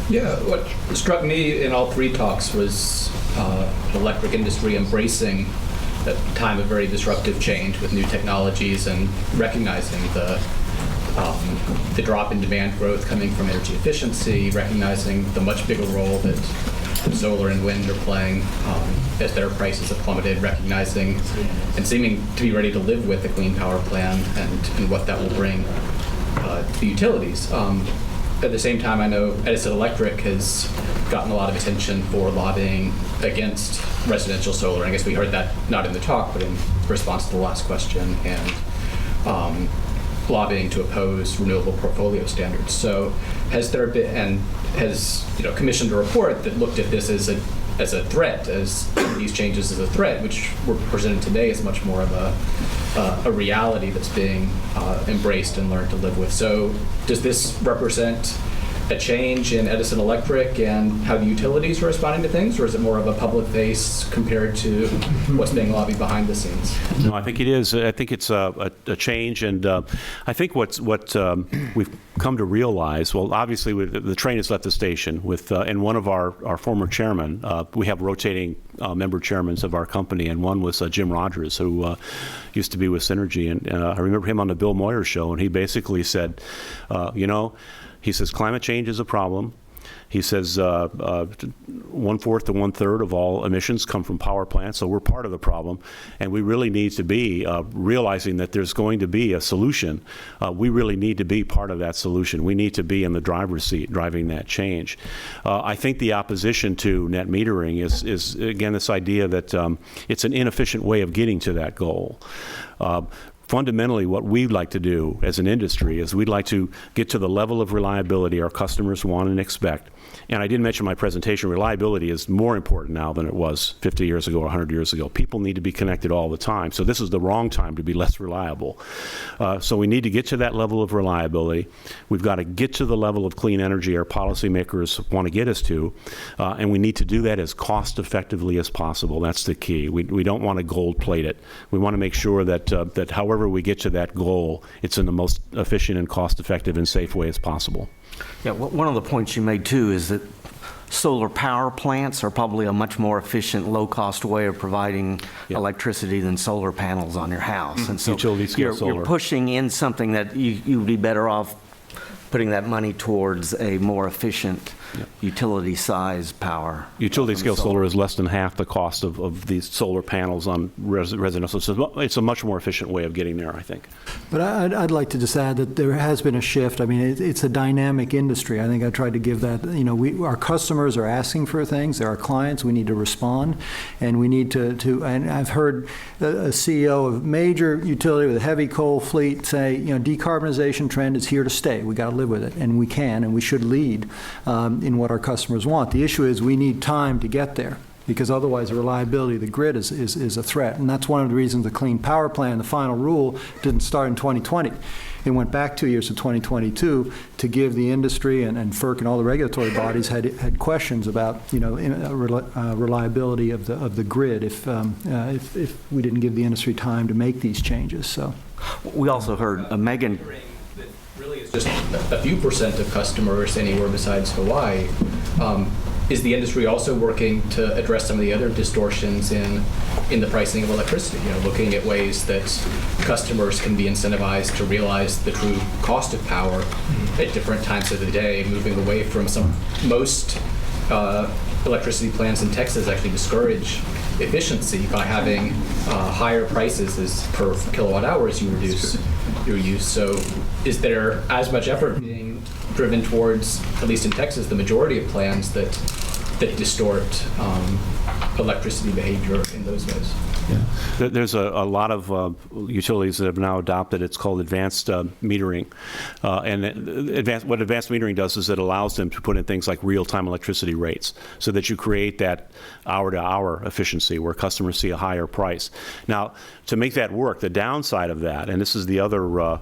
[SPEAKER 6] Yeah, what struck me in all 3 talks was the electric industry embracing a time of very disruptive change with new technologies and recognizing the drop in demand growth coming from energy efficiency, recognizing the much bigger role that solar and wind are playing as their prices have plummeted, recognizing and seeming to be ready to live with the Clean Power Plan and what that will bring to the utilities. At the same time, I know Edison Electric has gotten a lot of attention for lobbying against residential solar. I guess we heard that not in the talk, but in response to the last question, and lobbying to oppose renewable portfolio standards. So has there been, and has commissioned a report that looked at this as a threat, as these changes as a threat, which were presented today as much more of a reality that's being embraced and learned to live with. So does this represent a change in Edison Electric and how the utilities are responding to things, or is it more of a public face compared to what's being lobbied behind the scenes?
[SPEAKER 4] No, I think it is. I think it's a change, and I think what we've come to realize, well, obviously the train has left the station and one of our former chairmen, we have rotating member chairmen of our company, and one was Jim Rogers, who used to be with Synergy, and I remember him on the Bill Moyer show, and he basically said, he says climate change is a problem. He says 1/4 to 1/3 of all emissions come from power plants, so we're part of the problem, and we really need to be realizing that there's going to be a solution. We really need to be part of that solution. We need to be in the driver's seat driving that change. I think the opposition to net metering is again, this idea that it's an inefficient way of getting to that goal. Fundamentally, what we'd like to do as an industry is we'd like to get to the level of reliability our customers want and expect. And I didn't mention in my presentation, reliability is more important now than it was 50 years ago or 100 years ago. People need to be connected all the time. So this is the wrong time to be less reliable. So we need to get to that level of reliability. We've got to get to the level of clean energy our policymakers want to get us to. And we need to do that as cost effectively as possible. That's the key. We don't want to gold plate it. We want to make sure that however we get to that goal, it's in the most efficient and cost effective and safe way as possible.
[SPEAKER 1] Yeah, one of the points you made too is that solar power plants are probably a much more efficient, low-cost way of providing electricity than solar panels on your house. And so
[SPEAKER 4] UtilityScale Solar.
[SPEAKER 1] you're pushing in something that you would be better off putting that money towards a more efficient utility size power.
[SPEAKER 4] UtilityScale Solar is less than half the cost of these solar panels on residential. So it's a much more efficient way of getting there, I think.
[SPEAKER 2] But I'd like to just add that there has been a shift. I mean, it's a dynamic industry. I think I tried to give that, our customers are asking for things. They're our clients. We need to respond. And we need to and I've heard a CEO of a major utility with a heavy coal fleet say, decarbonization trend is here to stay. We got to live with it. And we can, and we should lead in what our customers want. The issue is we need time to get there, because otherwise the reliability of the grid is a threat. And that's one of the reasons the Clean Power Plan, the final rule, didn't start in 2020. It went back 2 years to 2022 to give the industry and FERC and all the regulatory bodies had questions about reliability of the grid if we didn't give the industry time to make these changes. So
[SPEAKER 1] we also heard Megan.
[SPEAKER 6] That really is just a few percent of customers anywhere besides Hawaii. Is the industry also working to address some of the other distortions in the pricing of electricity? Looking at ways that customers can be incentivized to realize the true cost of power at different times of the day, moving away from most electricity plants in Texas actually discourage efficiency by having higher prices as per kilowatt hours you reduce your use. So is there as much effort being driven towards, at least in Texas, the majority of plans that distort electricity behavior in those ways?
[SPEAKER 4] Yeah. There's a lot of utilities that have now adopted, it's called advanced metering. What advanced metering does is it allows them to put in things like real-time electricity rates so that you create that hour-to-hour efficiency where customers see a higher price. Now, to make that work, the downside of that, and this is the other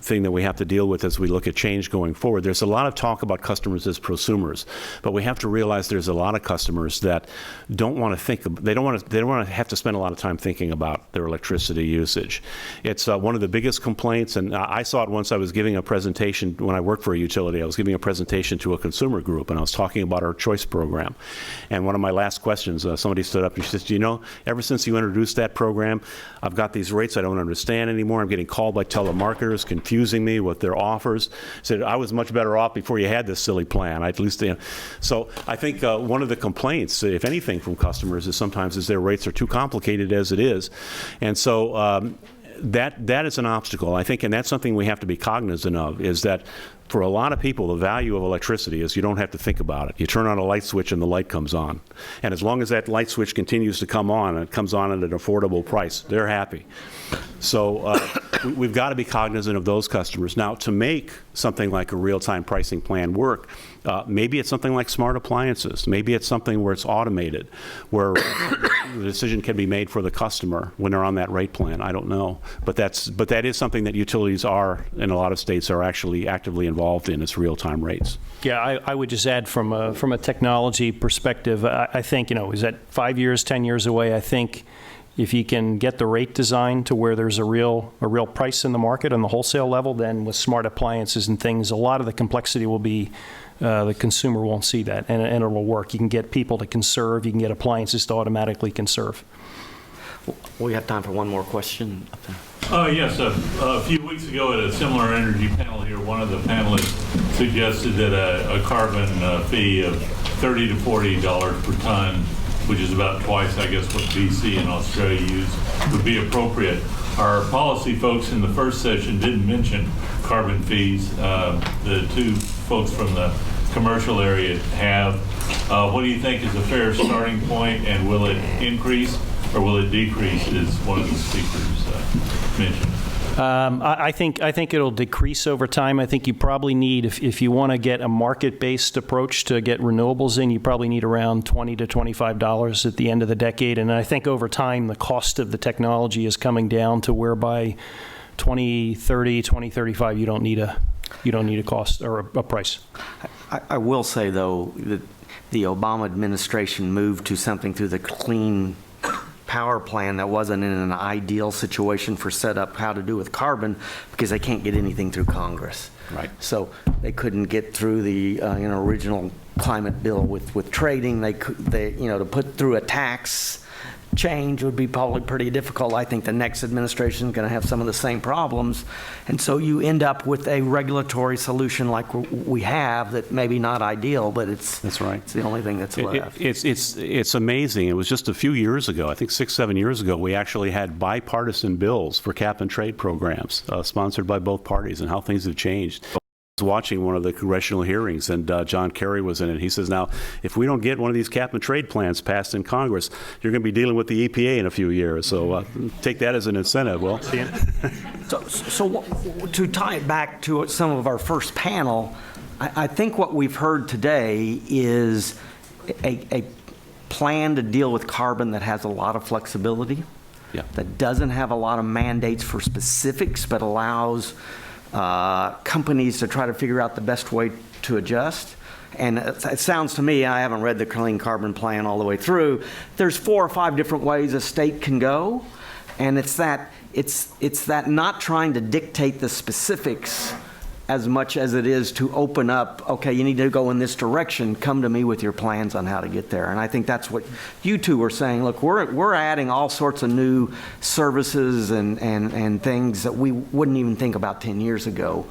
[SPEAKER 4] thing that we have to deal with as we look at change going forward. There's a lot of talk about customers as prosumers, but we have to realize there's a lot of customers that don't want to think. They don't want to have to spend a lot of time thinking about their electricity usage. It's one of the biggest complaints, and I saw it once. I was giving a presentation when I worked for a utility. I was giving a presentation to a consumer group, and I was talking about our choice program. And one of my last questions, somebody stood up and she said, ever since you introduced that program, I've got these rates I don't understand anymore. I'm getting called by telemarketers, confusing me with their offers. Said I was much better off before you had this silly plan. At least, so I think one of the complaints, if anything, from customers is sometimes their rates are too complicated as it is, and so that is an obstacle, I think, and that's something we have to be cognizant of. Is that for a lot of people, the value of electricity is you don't have to think about it. You turn on a light switch and the light comes on, and as long as that light switch continues to come on, and it comes on at an affordable price, they're happy. So we've got to be cognizant of those customers. Now, to make something like a real-time pricing plan work, maybe it's something like smart appliances. Maybe it's something where it's automated, where the decision can be made for the customer when they're on that rate plan. I don't know, but that is something that utilities are, in a lot of states, are actually actively involved in. Is real-time rates.
[SPEAKER 3] Yeah, I would just add from a technology perspective, I think, is that 5 years, 10 years away? I think if you can get the rate design to where there's a real price in the market on the wholesale level, then with smart appliances and things, a lot of the complexity will be the consumer won't see that, and it will work. You can get people to conserve. You can get appliances to automatically conserve.
[SPEAKER 1] We have time for one more question.
[SPEAKER 7] Yes, a few weeks ago at a similar energy panel here, one of the panelists suggested that a carbon fee of $30 to $40 per ton, which is about twice, I guess, what BC and Australia use, would be appropriate. Our policy folks in the first session didn't mention carbon fees. The two folks from the commercial area have. What do you think is a fair starting point, and will it increase or will it decrease, as one of the speakers mentioned?
[SPEAKER 3] I think it'll decrease over time. I think you probably need, if you want to get a market-based approach to get renewables in, you probably need around $20 to $25 at the end of the decade. And I think over time, the cost of the technology is coming down to where by 2030, 2035, you don't need a cost or a price.
[SPEAKER 1] I will say, though, that the Obama administration moved to something through the Clean Power Plan that wasn't in an ideal situation for set up how to do with carbon, because they can't get anything through Congress.
[SPEAKER 4] Right.
[SPEAKER 1] So they couldn't get through the original climate bill with trading. They to put through a tax change would be probably pretty difficult. I think the next administration is going to have some of the same problems. And so you end up with a regulatory solution like we have that maybe not ideal, but
[SPEAKER 4] That's right.
[SPEAKER 1] it's the only thing that's left.
[SPEAKER 4] It's amazing. It was just a few years ago, I think 6-7 years ago, we actually had bipartisan bills for cap and trade programs sponsored by both parties, and how things have changed. I was watching one of the congressional hearings, and John Kerry was in it. He says, now, if we don't get one of these cap and trade plans passed in Congress, you're going to be dealing with the EPA in a few years. So take that as an incentive. Well,
[SPEAKER 1] So to tie it back to some of our first panel, I think what we've heard today is a plan to deal with carbon that has a lot of flexibility,
[SPEAKER 4] yeah.
[SPEAKER 1] that doesn't have a lot of mandates for specifics, but allows companies to try to figure out the best way to adjust. And it sounds to me, I haven't read the Clean Carbon Plan all the way through, there's 4 or 5 different ways a state can go. And it's that not trying to dictate the specifics as much as it is to open up, okay, you need to go in this direction, come to me with your plans on how to get there. And I think that's what you two were saying. Look, we're adding all sorts of new services and things that we wouldn't even think about 10 years ago.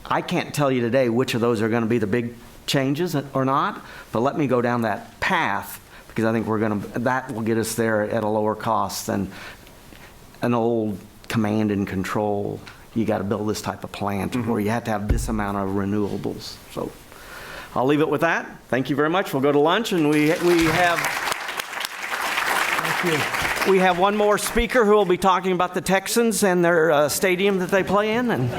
[SPEAKER 1] I can't tell you today which of those are going to be the big changes or not, but let me go down that path, because I think that will get us there at a lower cost than an old command and control. You got to build this type of plant where you have to have this amount of renewables. So I'll leave it with that. Thank you very much. We'll go to lunch, and we have one more speaker who will be talking about the Texans and their stadium that they play in. And